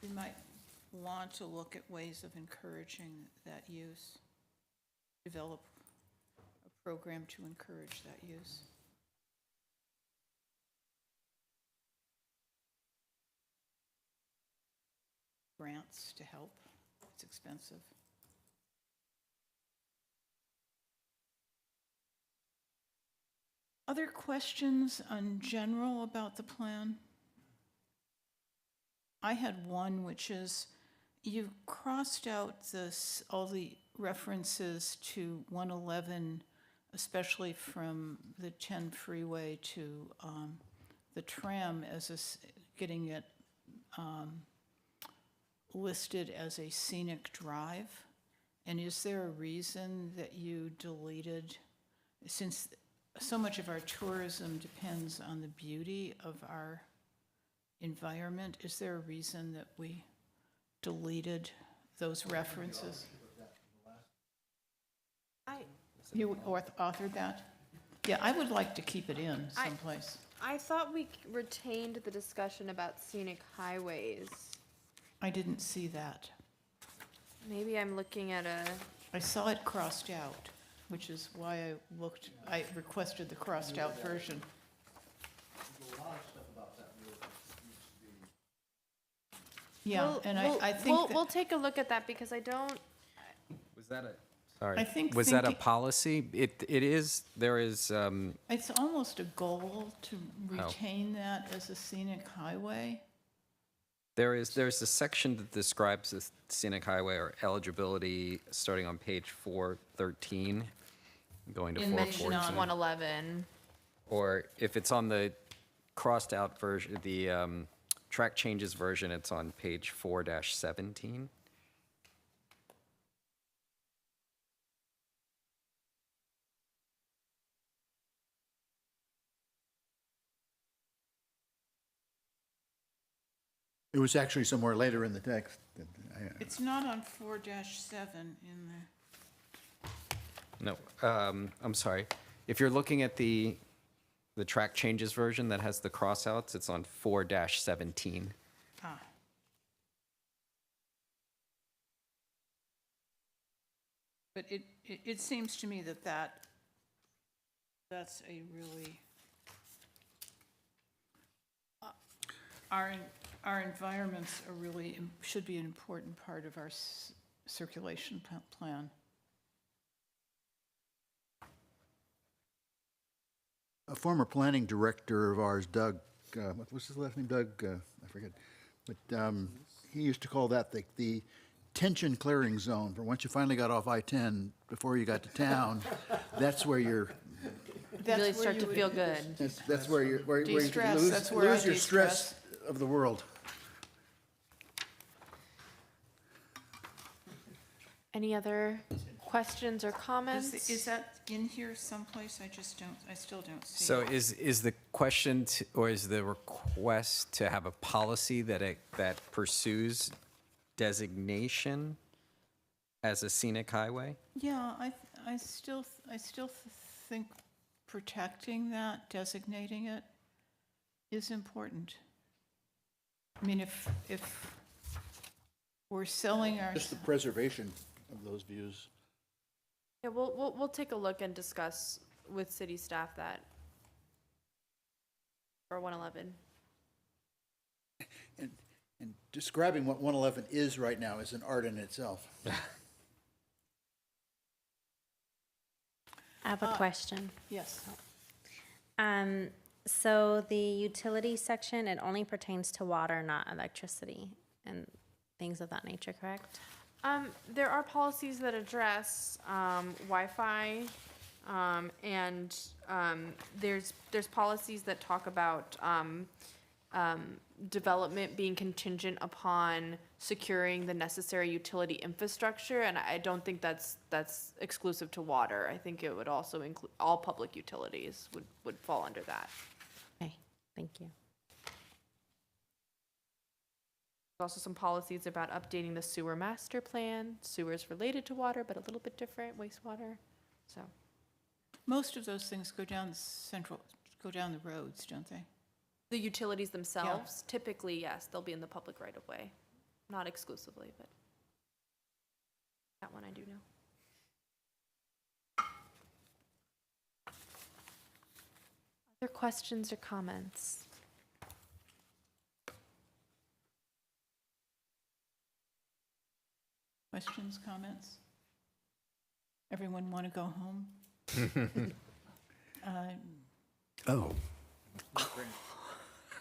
We might want to look at ways of encouraging that use, develop a program to encourage that use. Grants to help. It's expensive. Other questions in general about the plan? I had one, which is you crossed out all the references to 111, especially from the 10 freeway to the tram as getting it listed as a scenic drive. And is there a reason that you deleted, since so much of our tourism depends on the beauty of our environment, is there a reason that we deleted those references? You authored that? Yeah, I would like to keep it in someplace. I thought we retained the discussion about scenic highways. I didn't see that. Maybe I'm looking at I saw it crossed out, which is why I requested the crossed out version. Yeah, and I think we'll take a look at that because I don't. Was that a, sorry. I think Was that a thinking- policy? It is, there is, It's almost a goal to retain that as a scenic highway. there's a section that describes the scenic highway or eligibility starting on page 413, going to And mention 414. on 111. Or if it's on the crossed out version, the track changes version, it's on page 4-17. It was actually somewhere later in the text. It's not on 4-7 in the, No, I'm sorry. If you're looking at the track changes version that has the crossouts, it's on 4-17. ah. But it seems to me that's a really, our environments are really, should be an important part of our circulation plan. A former planning director of ours, Doug, what was his last name? Doug, I forget. But he used to call that the tension clearing zone. For once you finally got off I-10, before you got to town, that's where you're, Really start to feel good. that's where you're, where you De-stress, can that's where I lose your de-stress. stress of the world. Any other questions or comments? Is that in here someplace? I still don't see So it. is the question or is the request to have a policy that pursues designation as a scenic highway? Yeah, I still think protecting that, designating it, is important. I mean, if we're selling our, Just the preservation of those views. Yeah, we'll take a look and discuss with city staff that for 111. And describing what 111 is right now is an art in itself. I have a question. yes. So the utility section, it only pertains to water, not electricity and things of that nature, correct? There are policies that address Wi-Fi, and there's policies that talk about development being contingent upon securing the necessary utility infrastructure, and I don't think that's exclusive to water. I think it would also include all public utilities would fall under that. Okay, thank you. There's also some policies about updating the sewer master plan. Sewer's related to water, but a little bit different, wastewater. So, Most of those things go down the roads, don't they? the utilities themselves, typically, yes, they'll be in the public right of way. Not exclusively, but that one I do know. Other questions or comments? Questions, comments? Everyone want to go home? Oh.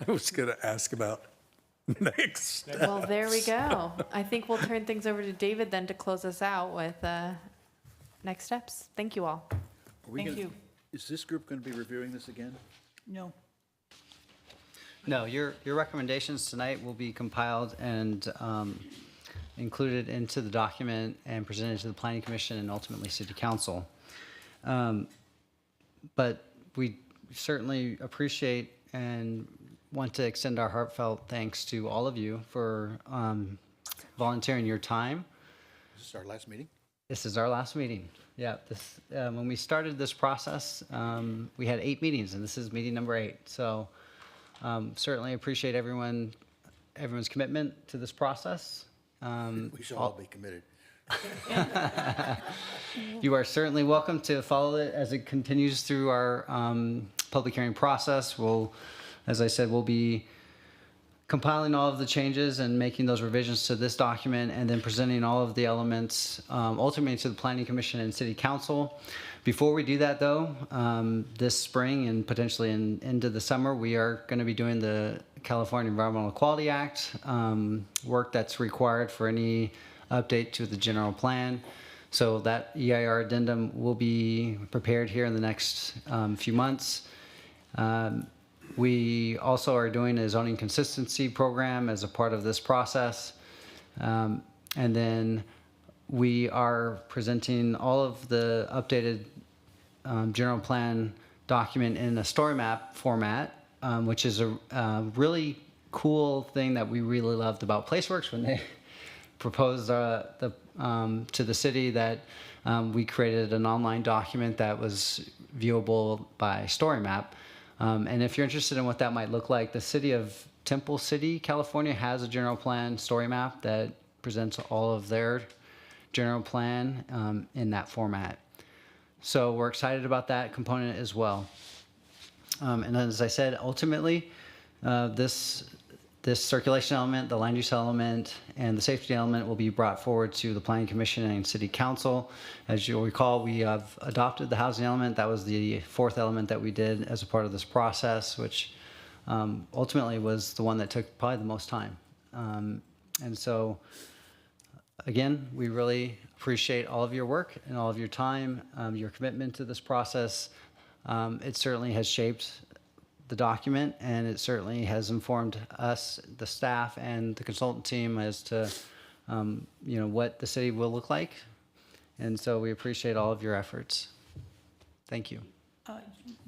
I was going to ask about next. Well, there we go. I think we'll turn things over to David then to close us out with next steps. Thank you all. Thank you. Is this group going to be reviewing this again? No. No, your recommendations tonight will be compiled and included into the document and presented to the Planning Commission and ultimately City Council. But we certainly appreciate and want to extend our heartfelt thanks to all of you for volunteering your time. Is this our last meeting? This is our last meeting. Yeah, this, when we started this process, we had 8 meetings, and this is meeting number 8. So certainly appreciate everyone's commitment to this process. We shall all be committed. You are certainly welcome to follow it as it continues through our public hearing process. As I said, we'll be compiling all of the changes and making those revisions to this document and then presenting all of the elements ultimately to the Planning Commission and City Council. Before we do that, though, this spring and potentially into the summer, we are going to be doing the California Environmental Quality Act work that's required for any update to the general plan. So that EIR addendum will be prepared here in the next few months. We also are doing a zoning consistency program as a part of this process. And then we are presenting all of the updated general plan document in a story map format, which is a really cool thing that we really loved about PlaceWorks when they proposed to the city that we created an online document that was viewable by story map. And if you're interested in what that might look like, the city of Temple City, California has a general plan story map that presents all of their general plan in that format. So we're excited about that component as well. And as I said, ultimately, this circulation element, the land use element, and the safety element will be brought forward to the Planning Commission and City Council. As you'll recall, we have adopted the housing element. That was the fourth element that we did as a part of this process, which ultimately was the one that took probably the most time. And so, again, we really appreciate all of your work and all of your time, your commitment to this process. It certainly has shaped the document, and it certainly has informed us, the staff, and the consultant team as to what the city will look like. And so we appreciate all of your efforts. Thank you.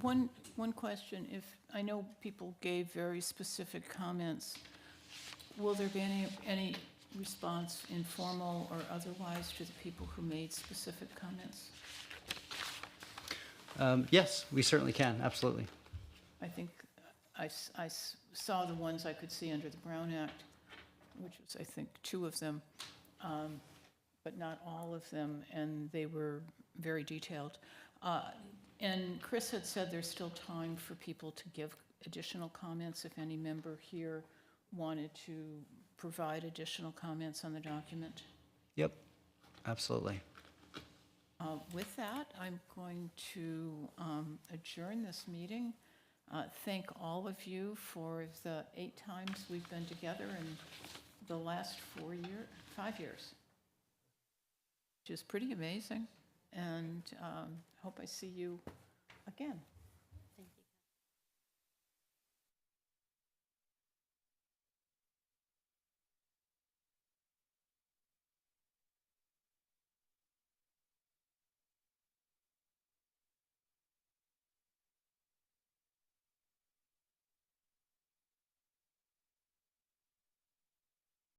One question, if, I know people gave very specific comments, will there be any response, informal or otherwise, to the people who made specific comments? Yes, we certainly can, absolutely. I think I saw the ones I could see under the Brown Act, which was, I think, 2 of them, but not all of them, and they were very detailed. And Chris had said there's still time for people to give additional comments if any member here wanted to provide additional comments on the document. Yep, absolutely. With that, I'm going to adjourn this meeting. Thank all of you for the 8 times we've been together in the last 5 years, which is pretty amazing. And hope I see you again.